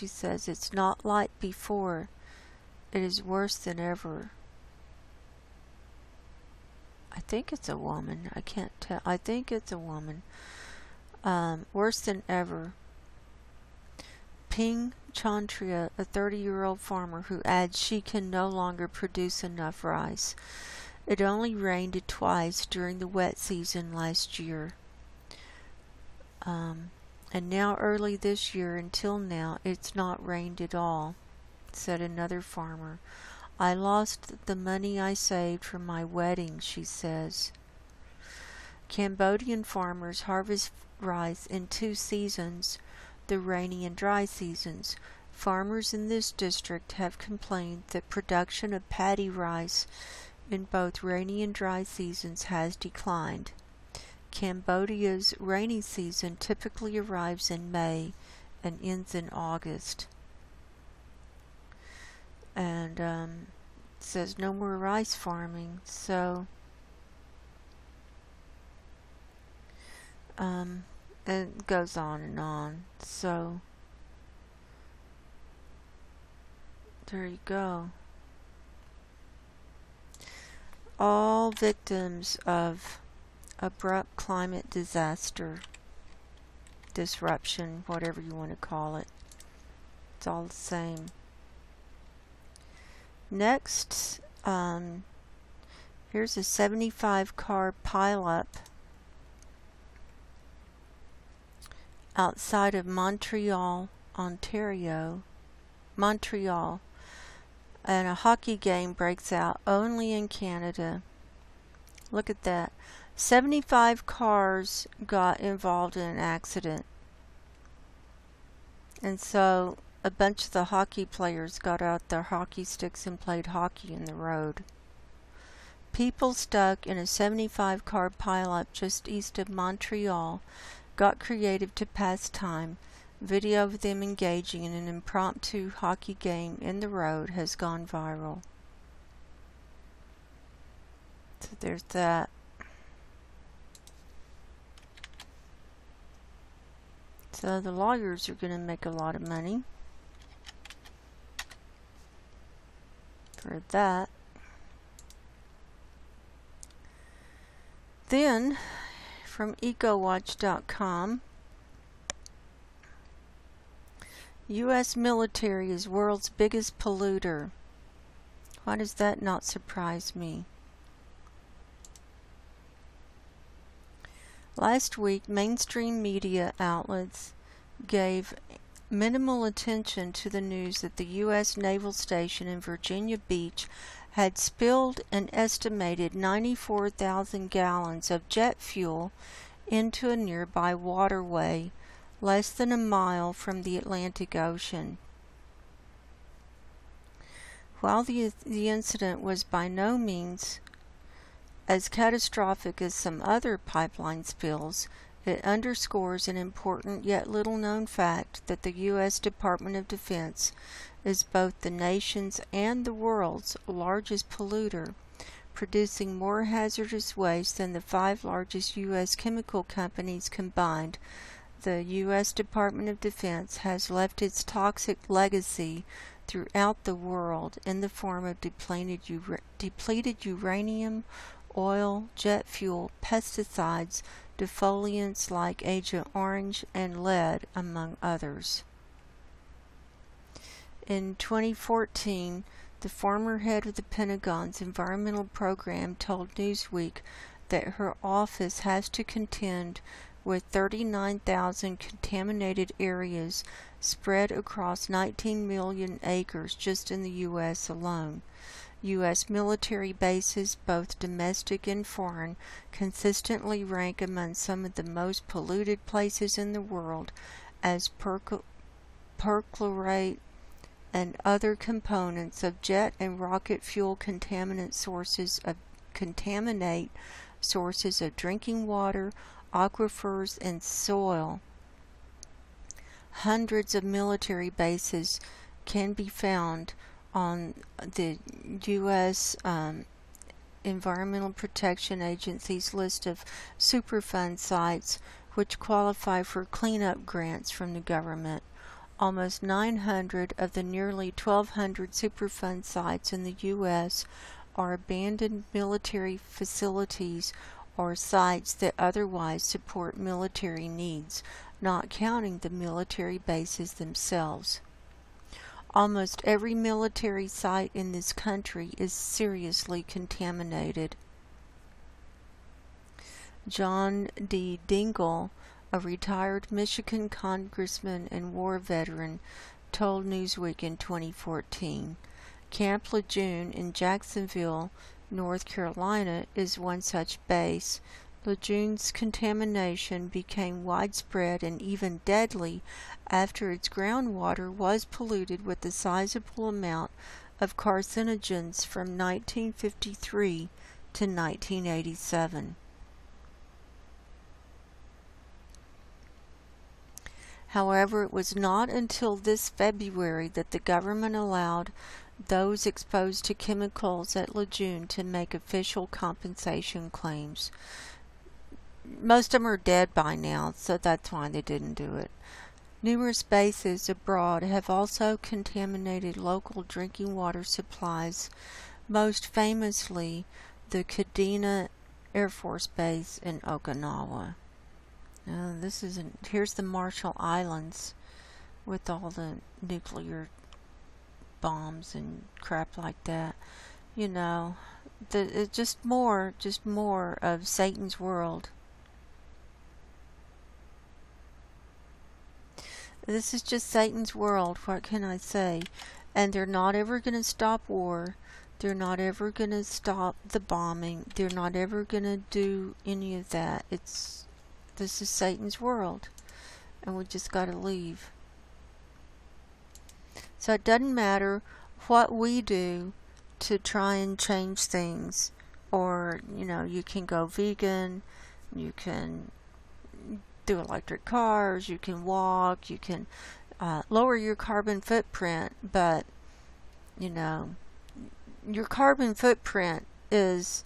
says it's not like before. It is worse than ever. I think it's a woman. I can't tell. I think it's a woman. Worse than ever. Ping Chantria, a 30-year-old farmer who adds she can no longer produce enough rice. It only rained twice during the wet season last year. And now early this year until now it's not rained at all, said another farmer. I lost the money I saved for my wedding, she says. Cambodian farmers harvest rice in 2 seasons, the rainy and dry seasons. Farmers in this district have complained that production of paddy rice in both rainy and dry seasons has declined. Cambodia's rainy season typically arrives in May and ends in August. And says no more rice farming, so it goes on and on. So there you go. All victims of abrupt climate disaster, disruption, whatever you want to call it. It's all the same. Next, here's a 75-car pileup outside of Montreal, Ontario. Montreal. And a hockey game breaks out only in Canada. Look at that. 75 cars got involved in an accident. And so a bunch of the hockey players got out their hockey sticks and played hockey in the road. People stuck in a 75-car pileup just east of Montreal got creative to pass time. Video of them engaging in an impromptu hockey game in the road has gone viral. So there's that. So the lawyers are going to make a lot of money for that. Then, from ecowatch.com, U.S. military is world's biggest polluter. Why does that not surprise me? Last week, mainstream media outlets gave minimal attention to the news that the U.S. naval station in Virginia Beach had spilled an estimated 94,000 gallons of jet fuel into a nearby waterway less than a mile from the Atlantic Ocean. While the incident was by no means as catastrophic as some other pipeline spills, it underscores an important yet little-known fact that the U.S. Department of Defense is both the nation's and the world's largest polluter, producing more hazardous waste than the 5 largest U.S. chemical companies combined. The U.S. Department of Defense has left its toxic legacy throughout the world in the form of depleted uranium, oil, jet fuel, pesticides, defoliants like Agent Orange, and lead, among others. In 2014, the former head of the Pentagon's environmental program told Newsweek that her office has to contend with 39,000 contaminated areas spread across 19 million acres just in the U.S. alone. U.S. military bases, both domestic and foreign, consistently rank among some of the most polluted places in the world as perchlorate and other components of jet and rocket fuel contaminate sources of drinking water, aquifers, and soil. Hundreds of military bases can be found on the U.S. Environmental Protection Agency's list of Superfund sites which qualify for cleanup grants from the government. Almost 900 of the nearly 1,200 Superfund sites in the U.S. are abandoned military facilities or sites that otherwise support military needs, not counting the military bases themselves. Almost every military site in this country is seriously contaminated. John D. Dingell, a retired Michigan congressman and war veteran, told Newsweek in 2014, Camp Lejeune in Jacksonville, North Carolina, is one such base. Lejeune's contamination became widespread and even deadly after its groundwater was polluted with a sizable amount of carcinogens from 1953 to 1987. However, it was not until this February that the government allowed those exposed to chemicals at Lejeune to make official compensation claims. Most of them are dead by now, so that's why they didn't do it. Numerous bases abroad have also contaminated local drinking water supplies, most famously the Kadena Air Force Base in Okinawa. Here's the Marshall Islands with all the nuclear bombs and crap like that. You know, it's just more of Satan's world. This is just Satan's world, what can I say? And they're not ever going to stop war. They're not ever going to stop the bombing. They're not ever going to do any of that. This is Satan's world. And we just got to leave. So it doesn't matter what we do to try and change things. Or, you can go vegan. You can do electric cars, you can walk, you can lower your carbon footprint, but your carbon footprint is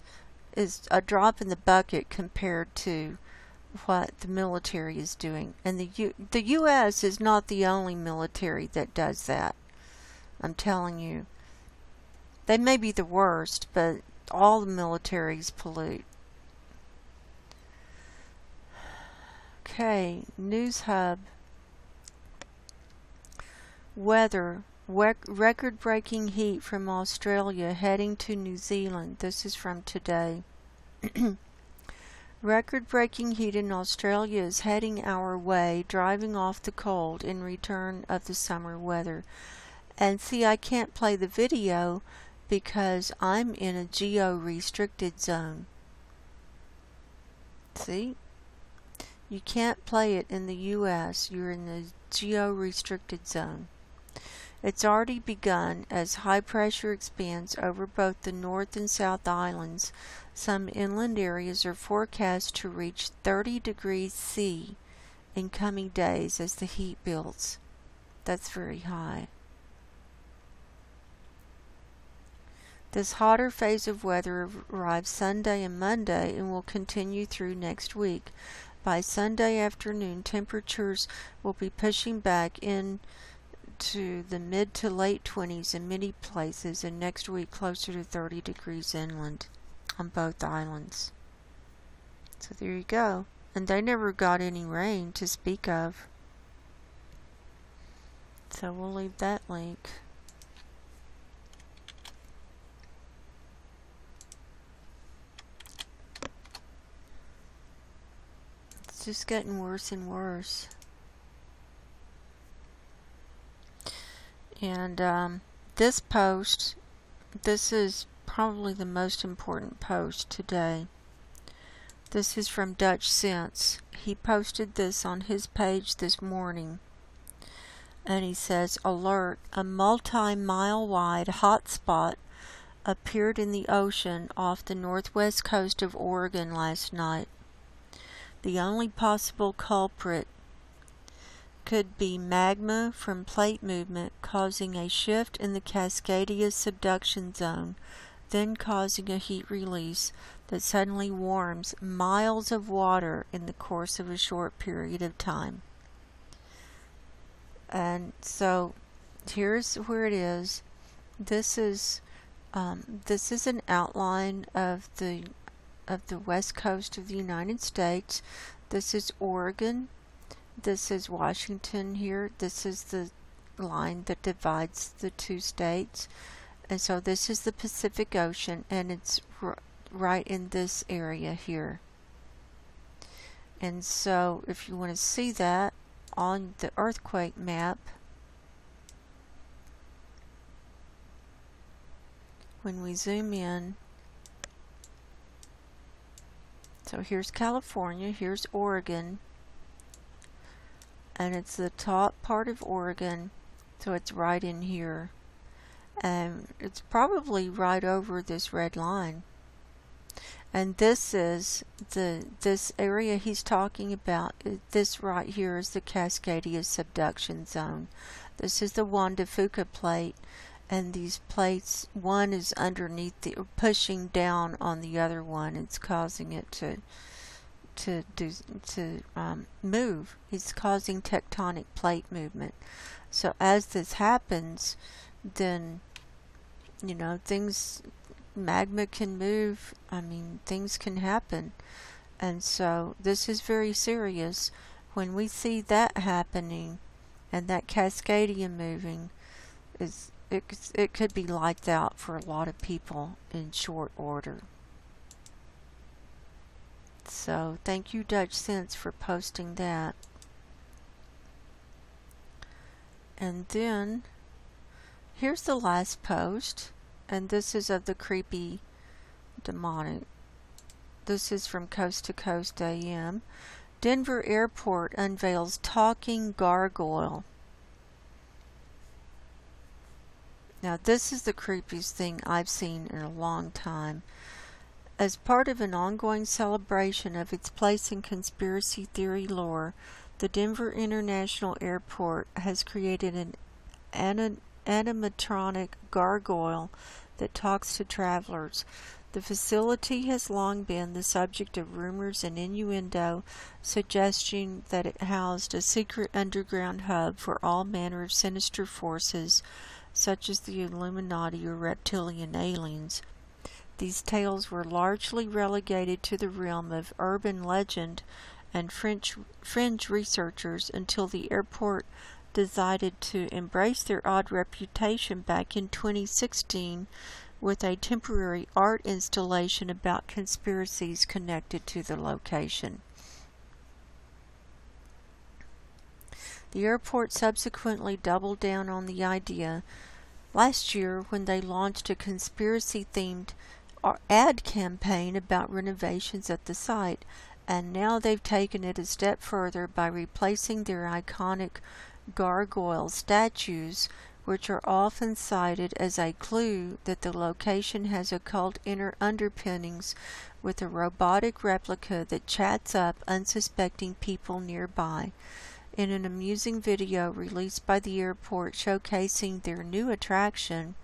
a drop in the bucket compared to what the military is doing. And the U.S. is not the only military that does that. I'm telling you. They may be the worst, but all the militaries pollute. Okay, News Hub. Weather. Record-breaking heat from Australia heading to New Zealand. This is from today. Record-breaking heat in Australia is heading our way, driving off the cold in return of the summer weather. And see, I can't play the video because I'm in a geo-restricted zone. See? You can't play it in the U.S. You're in the geo-restricted zone. It's already begun as high pressure expands over both the North and South Islands. Some inland areas are forecast to reach 30 degrees C in coming days as the heat builds. That's very high. This hotter phase of weather arrives Sunday and Monday and will continue through next week. By Sunday afternoon, temperatures will be pushing back into the mid to late 20s in many places, and next week closer to 30 degrees inland on both islands. So there you go. And they never got any rain to speak of. So we'll leave that link. It's just getting worse and worse. And this post, this is probably the most important post today. This is from Dutch Sense. He posted this on his page this morning. And he says, alert, a multi-mile wide hotspot appeared in the ocean off the northwest coast of Oregon last night. The only possible culprit could be magma from plate movement causing a shift in the Cascadia subduction zone, then causing a heat release that suddenly warms miles of water in the course of a short period of time. And so here's where it is. This is an outline of the west coast of the United States. This is Oregon. This is Washington here. This is the line that divides the two states. And so this is the Pacific Ocean, and it's right in this area here. And so if you want to see that on the earthquake map, when we zoom in, so here's California, here's Oregon, and it's the top part of Oregon, so it's right in here. And it's probably right over this red line. And this is this area he's talking about. This right here is the Cascadia subduction zone. This is the Juan de Fuca plate, and these plates, one is underneath pushing down on the other one. It's causing it to move. It's causing tectonic plate movement. So as this happens, then magma can move. I mean, things can happen. And so this is very serious. When we see that happening and that Cascadia moving, it could be lights out for a lot of people in short order. So thank you, Dutch Sense, for posting that. And then here's the last post, and this is of the creepy demonic. This is from Coast to Coast AM. Denver Airport unveils talking gargoyle. Now this is the creepiest thing I've seen in a long time. As part of an ongoing celebration of its place in conspiracy theory lore, the Denver International Airport has created an animatronic gargoyle that talks to travelers. The facility has long been the subject of rumors and innuendo, suggesting that it housed a secret underground hub for all manner of sinister forces, such as the Illuminati or reptilian aliens. These tales were largely relegated to the realm of urban legend and fringe researchers until the airport decided to embrace their odd reputation back in 2016 with a temporary art installation about conspiracies connected to the location. The airport subsequently doubled down on the idea last year when they launched a conspiracy-themed ad campaign about renovations at the site, and now they've taken it a step further by replacing their iconic gargoyle statues, which are often cited as a clue that the location has occult underpinnings, with a robotic replica that chats up unsuspecting people nearby. In an amusing video released by the airport showcasing their new attraction,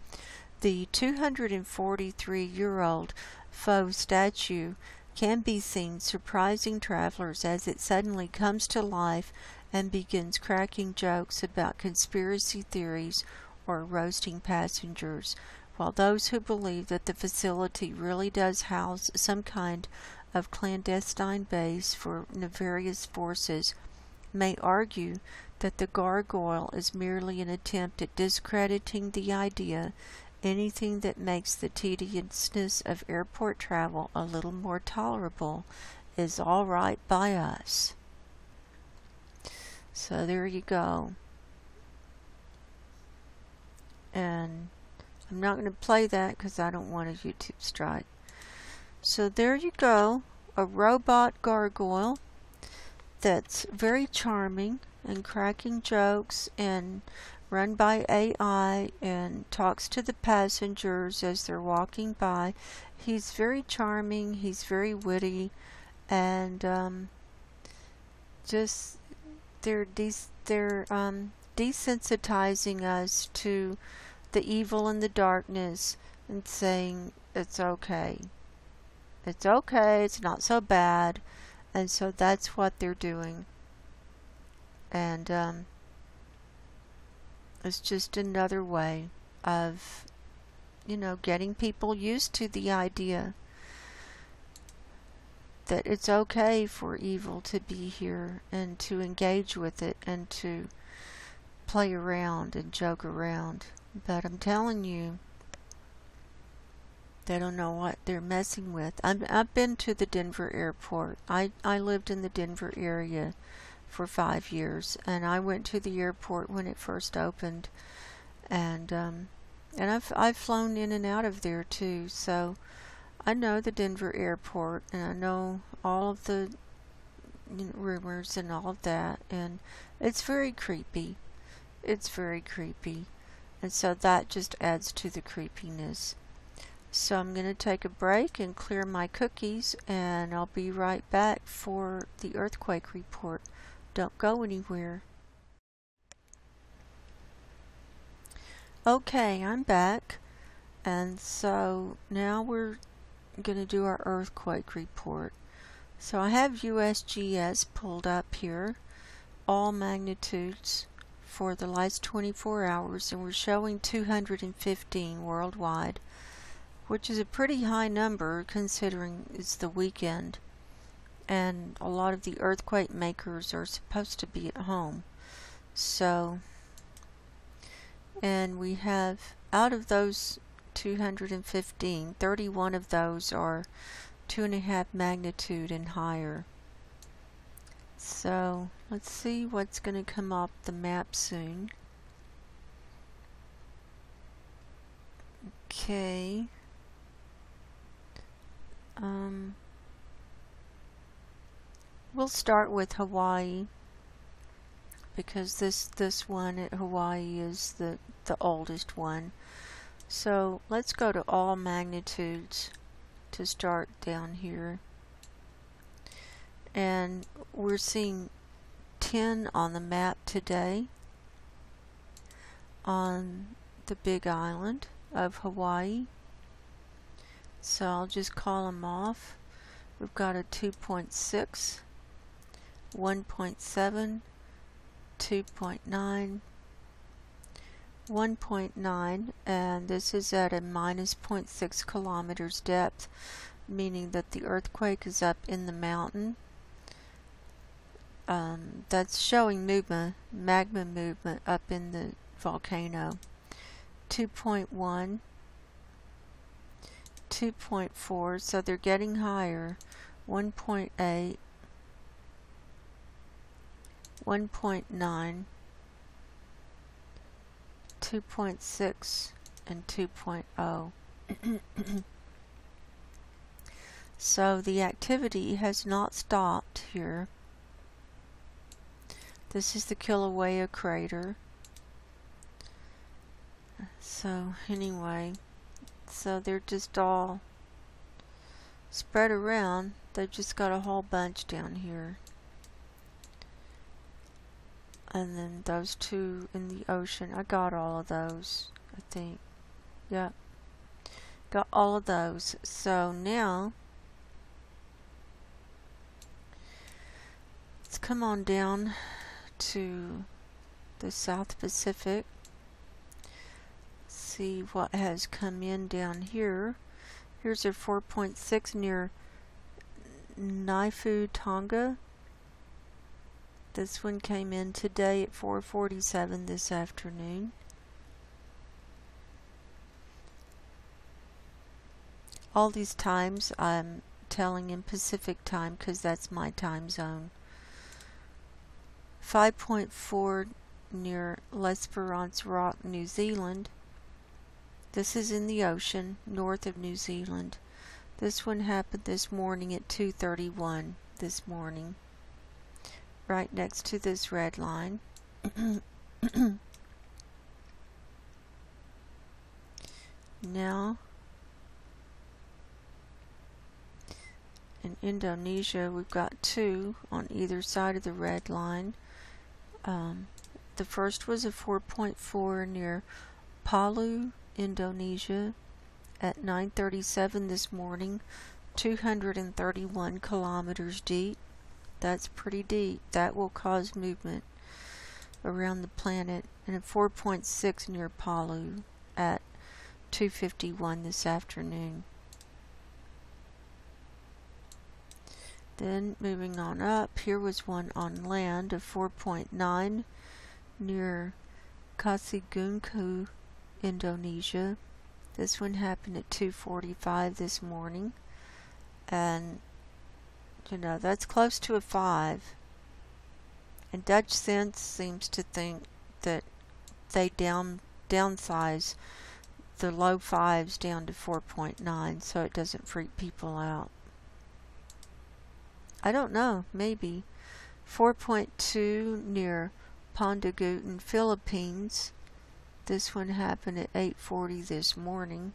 the 243-year-old faux statue can be seen surprising travelers as it suddenly comes to life and begins cracking jokes about conspiracy theories or roasting passengers, while those who believe that the facility really does house some kind of clandestine base for nefarious forces may argue that the gargoyle is merely an attempt at discrediting the idea. Anything that makes the tediousness of airport travel a little more tolerable is all right by us. So there you go. And I'm not going to play that because I don't want a YouTube strike. So there you go, a robot gargoyle that's very charming and cracking jokes and run by AI and talks to the passengers as they're walking by. He's very charming, he's very witty, and just they're desensitizing us to the evil and the darkness and saying it's okay. It's okay, it's not so bad. And so that's what they're doing. And it's just another way of, getting people used to the idea that it's okay for evil to be here and to engage with it and to play around and joke around. But I'm telling you, they don't know what they're messing with. I've been to the Denver airport. I lived in the Denver area for 5 years, and I went to the airport when it first opened, and I've flown in and out of there too. So I know the Denver airport, and I know all of the rumors and all of that, and it's very creepy. It's very creepy, and so that just adds to the creepiness. So I'm going to take a break and clear my cookies, and I'll be right back for the earthquake report. Don't go anywhere. Okay, I'm back, and so now we're going to do our earthquake report. So I have USGS pulled up here, all magnitudes for the last 24 hours, and we're showing 215 worldwide, which is a pretty high number considering it's the weekend and a lot of the earthquake makers are supposed to be at home. So, and we have, out of those 215, 31 of those are 2.5 magnitude and higher. So let's see what's going to come off the map soon. Okay. We'll start with Hawaii because this one at Hawaii is the oldest one. So let's go to all magnitudes to start down here. And we're seeing 10 on the map today on the Big Island of Hawaii. So I'll just call them off. We've got a 2.6, 1.7, 2.9, 1.9, and this is at a minus 0.6 kilometers depth, meaning that the earthquake is up in the mountain. That's showing movement, magma movement up in the volcano. 2.1, 2.4, so they're getting higher. 1.8, 1.9, 2.6, and 2.0. So the activity has not stopped here. This is the Kilauea crater. So anyway, so they're just all spread around. They've just got a whole bunch down here. And then those two in the ocean. I got all of those, I think. Yep. Got all of those. So now let's come on down to the South Pacific. See what has come in down here. Here's a 4.6 near Naifu, Tonga. This one came in today at 4:47 this afternoon. All these times I'm telling in Pacific time because that's my time zone. 5.4 near L'Esperance Rock, New Zealand. This is in the ocean, north of New Zealand. This one happened this morning at 2:31 this morning, right next to this red line. Now, in Indonesia, we've got two on either side of the red line. The first was a 4.4 near Palu, Indonesia at 9:37 this morning, 231 kilometers deep. That's pretty deep. That will cause movement around the planet. And a 4.6 near Palu at 2:51 this afternoon. Then moving on up, here was one on land of 4.9 near Kasigungku, Indonesia. This one happened at 2:45 this morning, and you know, that's close to a 5. And Dutch Sense seems to think that they downsize the low 5s down to 4.9 so it doesn't freak people out. I don't know, maybe. 4.2 near Pandagutan, Philippines. This one happened at 8:40 this morning.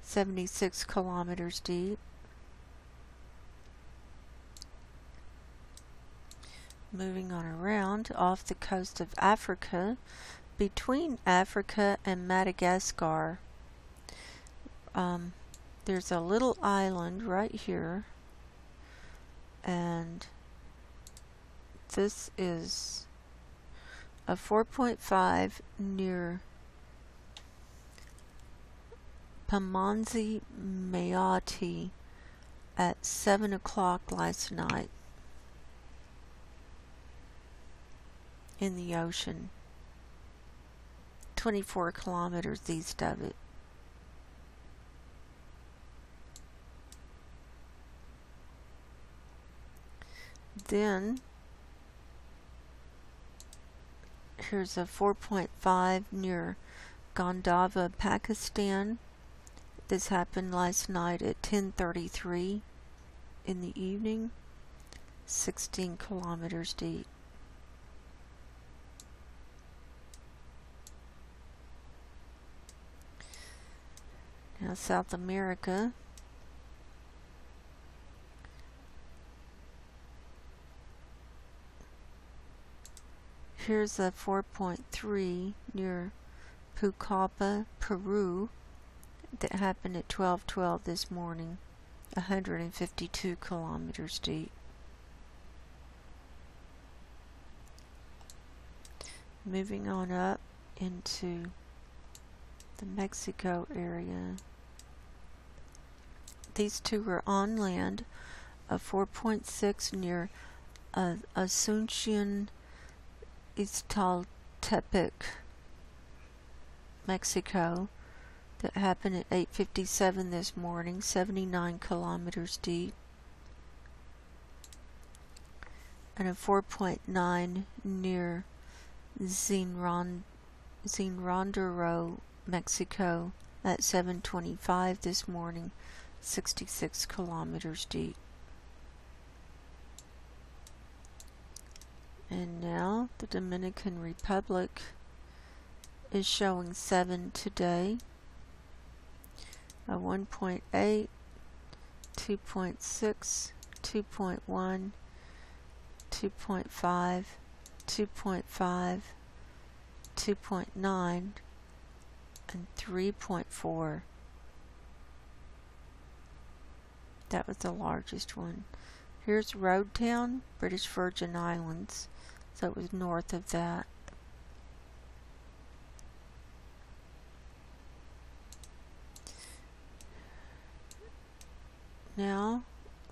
76 kilometers deep. Moving on around off the coast of Africa, between Africa and Madagascar, there's a little island right here, and this is a 4.5 near Pamanzi Mayati at 7 o'clock last night in the ocean, 24 kilometers east of it. Then here's a 4.5 near Gandava, Pakistan. This happened last night at 10:33 in the evening, 16 kilometers deep. Now South America. Here's a 4.3 near Pucallpa, Peru, that happened at 12:12 this morning, 152 kilometers deep. Moving on up into the Mexico area. These two are on land, a 4.6 near Asuncion, Iztaltepec, Mexico, that happened at 8:57 this morning, 79 kilometers deep. And a 4.9 near Zinrondero, Mexico at 7:25 this morning, 66 kilometers deep. And now the Dominican Republic is showing 7 today. A 1.8, 2.6, 2.1, 2.5, 2.5, 2.9, and 3.4. That was the largest one. Here's Roadtown, British Virgin Islands. So it was north of that. Now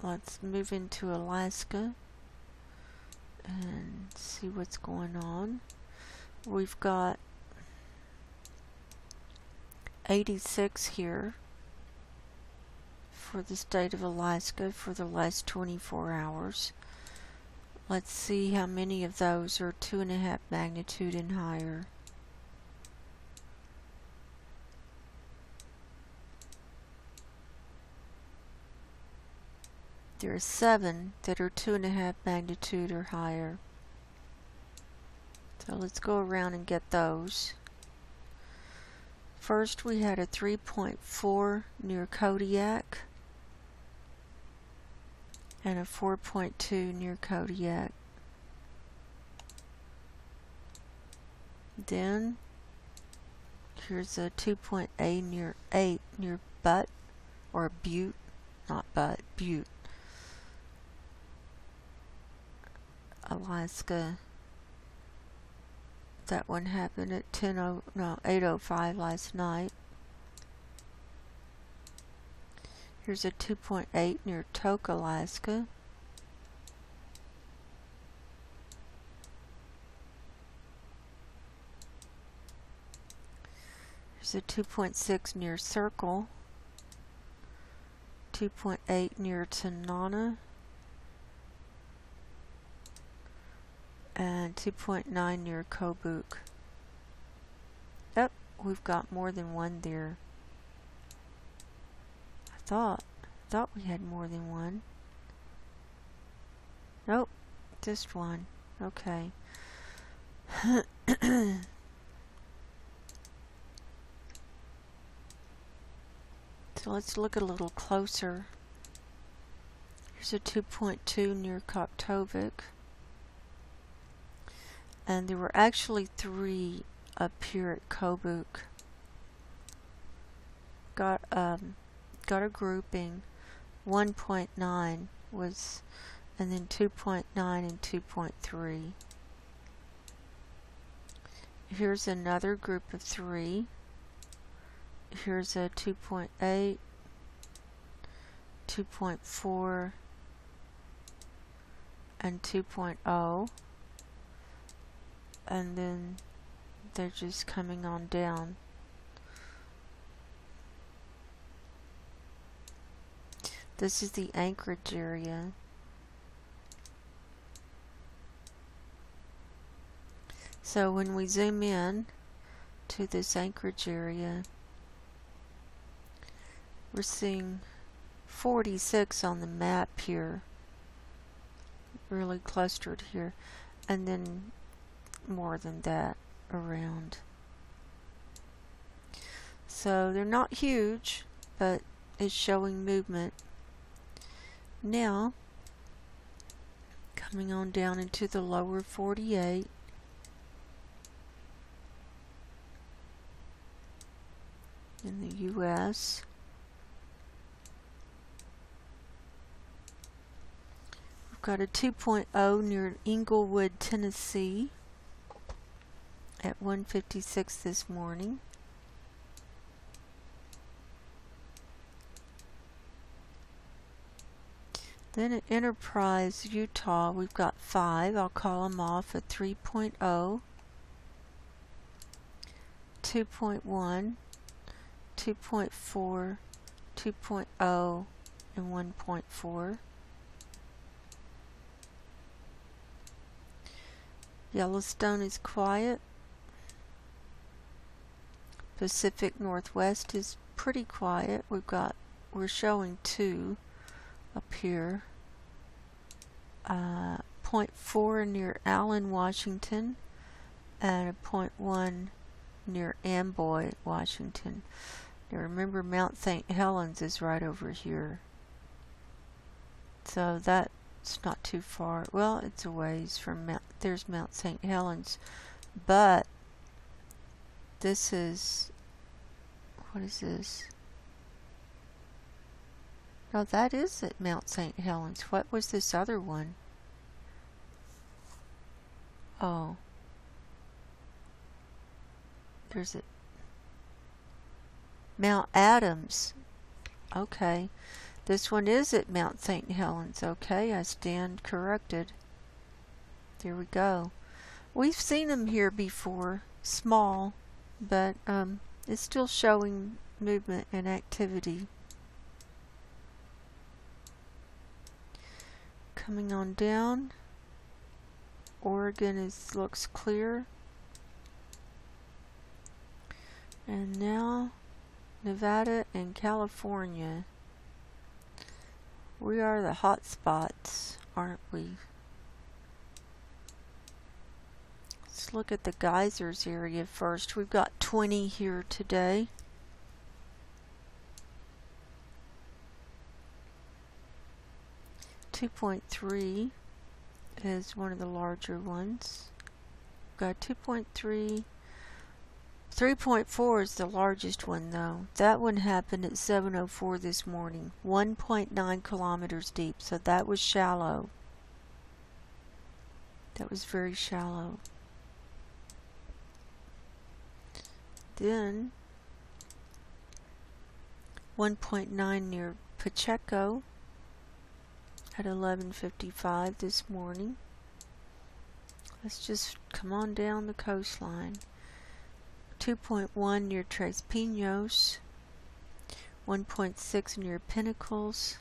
let's move into Alaska and see what's going on. We've got 86 here for the state of Alaska for the last 24 hours. Let's see how many of those are 2.5 magnitude and higher. There are 7 that are 2.5 magnitude or higher. So let's go around and get those. First we had a 3.4 near Kodiak and a 4.2 near Kodiak. Then here's a 2.8 near Butte, or Butte, not Butte, Butte, Alaska. That one happened at 8:05 last night. Here's a 2.8 near Tok, Alaska. Here's a 2.6 near Circle. 2.8 near Tanana. And 2.9 near Kobuk. Yep, we've got more than one there. I thought we had more than one. Nope, just one. Okay. So let's look a little closer. Here's a 2.2 near Koptovik. And there were actually 3 up here at Kobuk. Got a grouping. 1.9 was, and then 2.9 and 2.3. Here's another group of 3. Here's a 2.8, 2.4, and 2.0. And then they're just coming on down. This is the Anchorage area. So when we zoom in to this Anchorage area, we're seeing 46 on the map here, really clustered here, and then more than that around. So they're not huge, but it's showing movement. Now, coming on down into the lower 48, in the U.S., we've got a 2.0 near Englewood, Tennessee at 1:56 this morning. Then at Enterprise, Utah, we've got 5. I'll call them off at 3.0, 2.1, 2.4, 2.0, and 1.4. Yellowstone is quiet. Pacific Northwest is pretty quiet. We're showing 2 up here. 0.4 near Allen, Washington, and a 0.1 near Amboy, Washington. Now remember, Mount St. Helens is right over here. So that's not too far. Well, it's a ways from there's Mount St. Helens. But this is, what is this? No, that is at Mount St. Helens. What was this other one? Oh. There's Mount Adams. Okay. This one is at Mount St. Helens. Okay, I stand corrected. There we go. We've seen them here before. Small, but it's still showing movement and activity. Coming on down, Oregon looks clear. And now Nevada and California. We are the hot spots, aren't we? Let's look at the geysers area first. We've got 20 here today. .3 is one of the larger ones. We've got 2.3. 3.4 is the largest one though. That one happened at 7:04 this morning. 1.9 kilometers deep, so that was shallow. That was very shallow. Then 1.9 near Pacheco at 11:55 this morning. Let's just come on down the coastline. 2.1 near Tres Pinos, 1.6 near Pinnacles,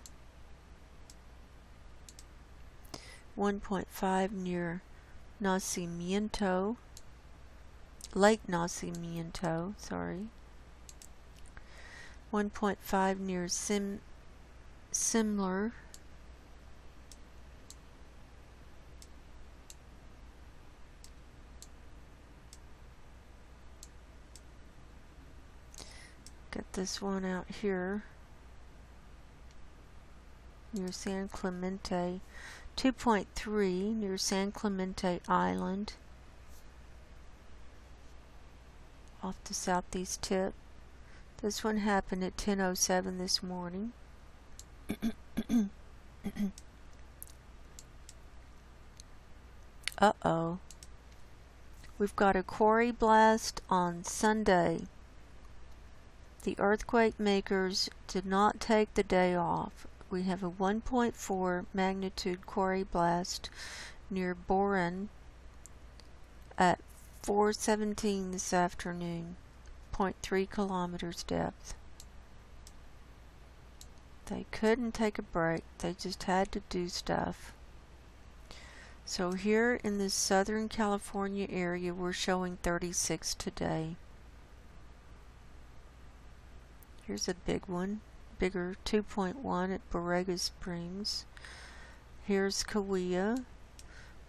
1.5 near Nacimiento, Lake Nacimiento, sorry, 1.5 near Simler, get this one out here near San Clemente. 2.3 near San Clemente Island off the southeast tip. This one happened at 10:07 this morning. Uh-oh. We've got a quarry blast on Sunday. The earthquake makers did not take the day off. We have a 1.4 magnitude quarry blast near Boren at 4:17 this afternoon, 0.3 kilometers depth. They couldn't take a break. They just had to do stuff. So here in the Southern California area, we're showing 36 today. Here's a big one, bigger, 2.1 at Borrega Springs. Here's Cahuilla.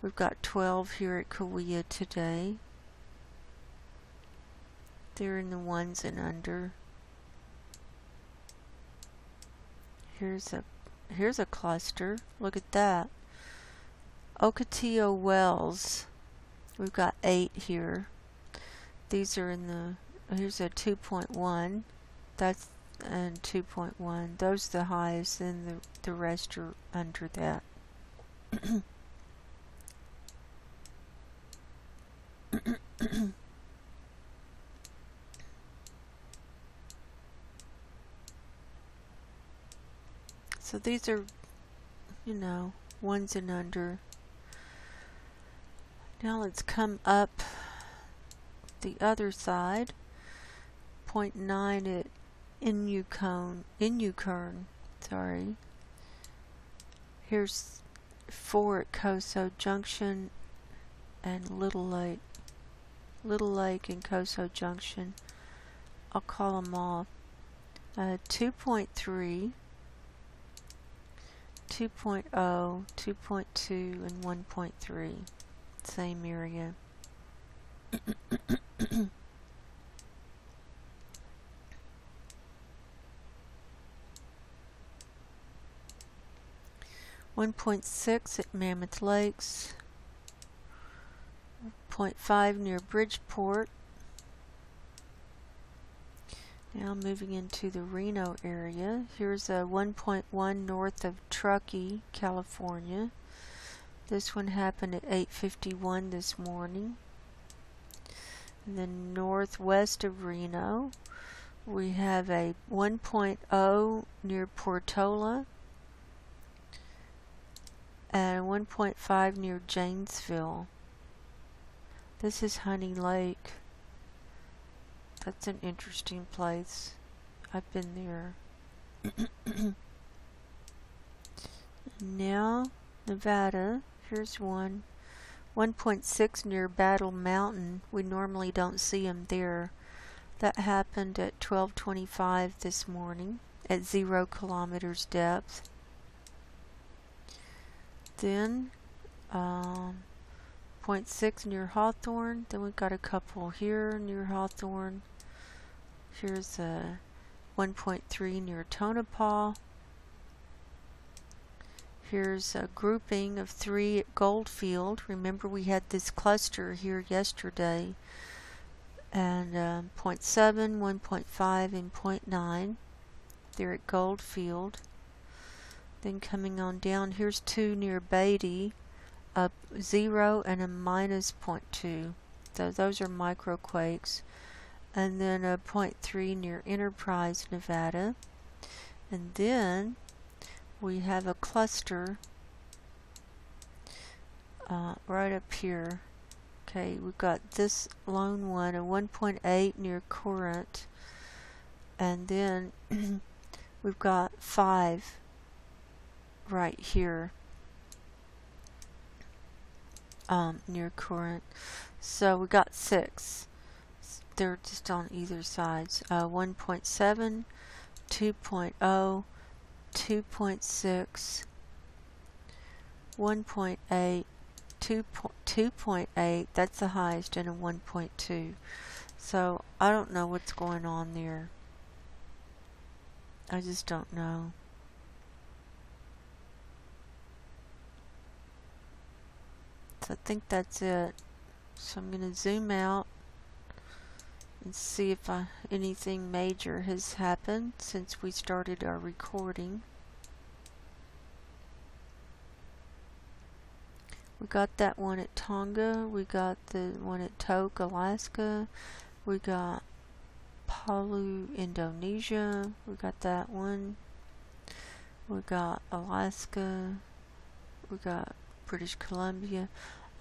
We've got 12 here at Cahuilla today. They're in the ones and under. Here's a cluster. Look at that. Ocotillo Wells. We've got 8 here. These are in the. Here's a 2.1. That's and 2.1. Those are the highest, and the rest are under that. So these are, ones and under. Now let's come up the other side. 0.9 at Inyukern, sorry. Here's 4 at Coso Junction and Little Lake. Little Lake and Coso Junction. I'll call them off. 2.3, 2.0, 2.2, and 1.3. Same area. 1.6 at Mammoth Lakes, 0.5 near Bridgeport. Now moving into the Reno area. Here's a 1.1 north of Truckee, California. This one happened at 8:51 this morning. And then northwest of Reno, we have a 1.0 near Portola, and 1.5 near Janesville. This is Honey Lake. That's an interesting place. I've been there. Now, Nevada. Here's one. 1.6 near Battle Mountain. We normally don't see them there. That happened at 12:25 this morning at 0 kilometers depth. Then 0.6 near Hawthorne. Then we've got a couple here near Hawthorne. Here's a 1.3 near Tonopah. Here's a grouping of 3 at Goldfield. Remember, we had this cluster here yesterday. And 0.7, 1.5, and 0.9. They're at Goldfield. Then coming on down, here's 2 near Beatty, a 0 and a minus 0.2. So those are microquakes. And then a 0.3 near Enterprise, Nevada. And then we have a cluster right up here. Okay, we've got this lone one, a 1.8 near Corinth. And then we've got 5 right here near Corinth. So we got 6. They're just on either sides. 1.7, 2.0, 2.6, 1.8, 2.8, that's the highest, and a 1.2. So I don't know what's going on there. I just don't know. So I think that's it. So I'm going to zoom out and see if anything major has happened since we started our recording. We got that one at Tonga. We got the one at Tok, Alaska. We got Palu, Indonesia. We got that one. We got Alaska. We got British Columbia.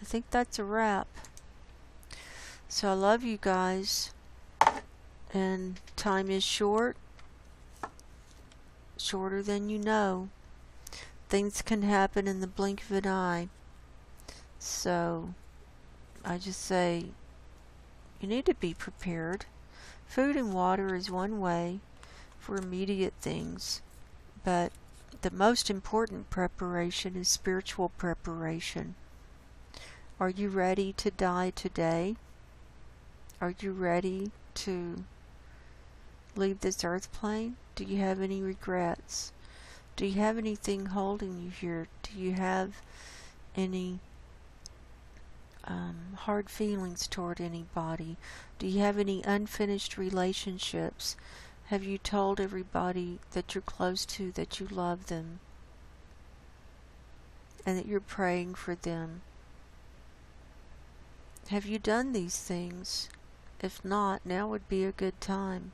I think that's a wrap. So I love you guys. And time is short. Shorter than you know. Things can happen in the blink of an eye. So I just say you need to be prepared. Food and water is one way for immediate things, but the most important preparation is spiritual preparation. Are you ready to die today? Are you ready to leave this earth plane? Do you have any regrets? Do you have anything holding you here? Do you have any hard feelings toward anybody? Do you have any unfinished relationships? Have you told everybody that you're close to that you love them and that you're praying for them? Have you done these things? If not, now would be a good time,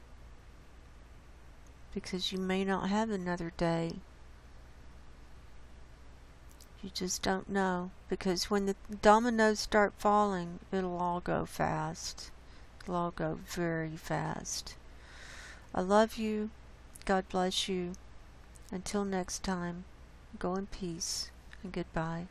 because you may not have another day. You just don't know, because when the dominoes start falling, it'll all go fast. It'll all go very fast. I love you. God bless you. Until next time, go in peace and goodbye.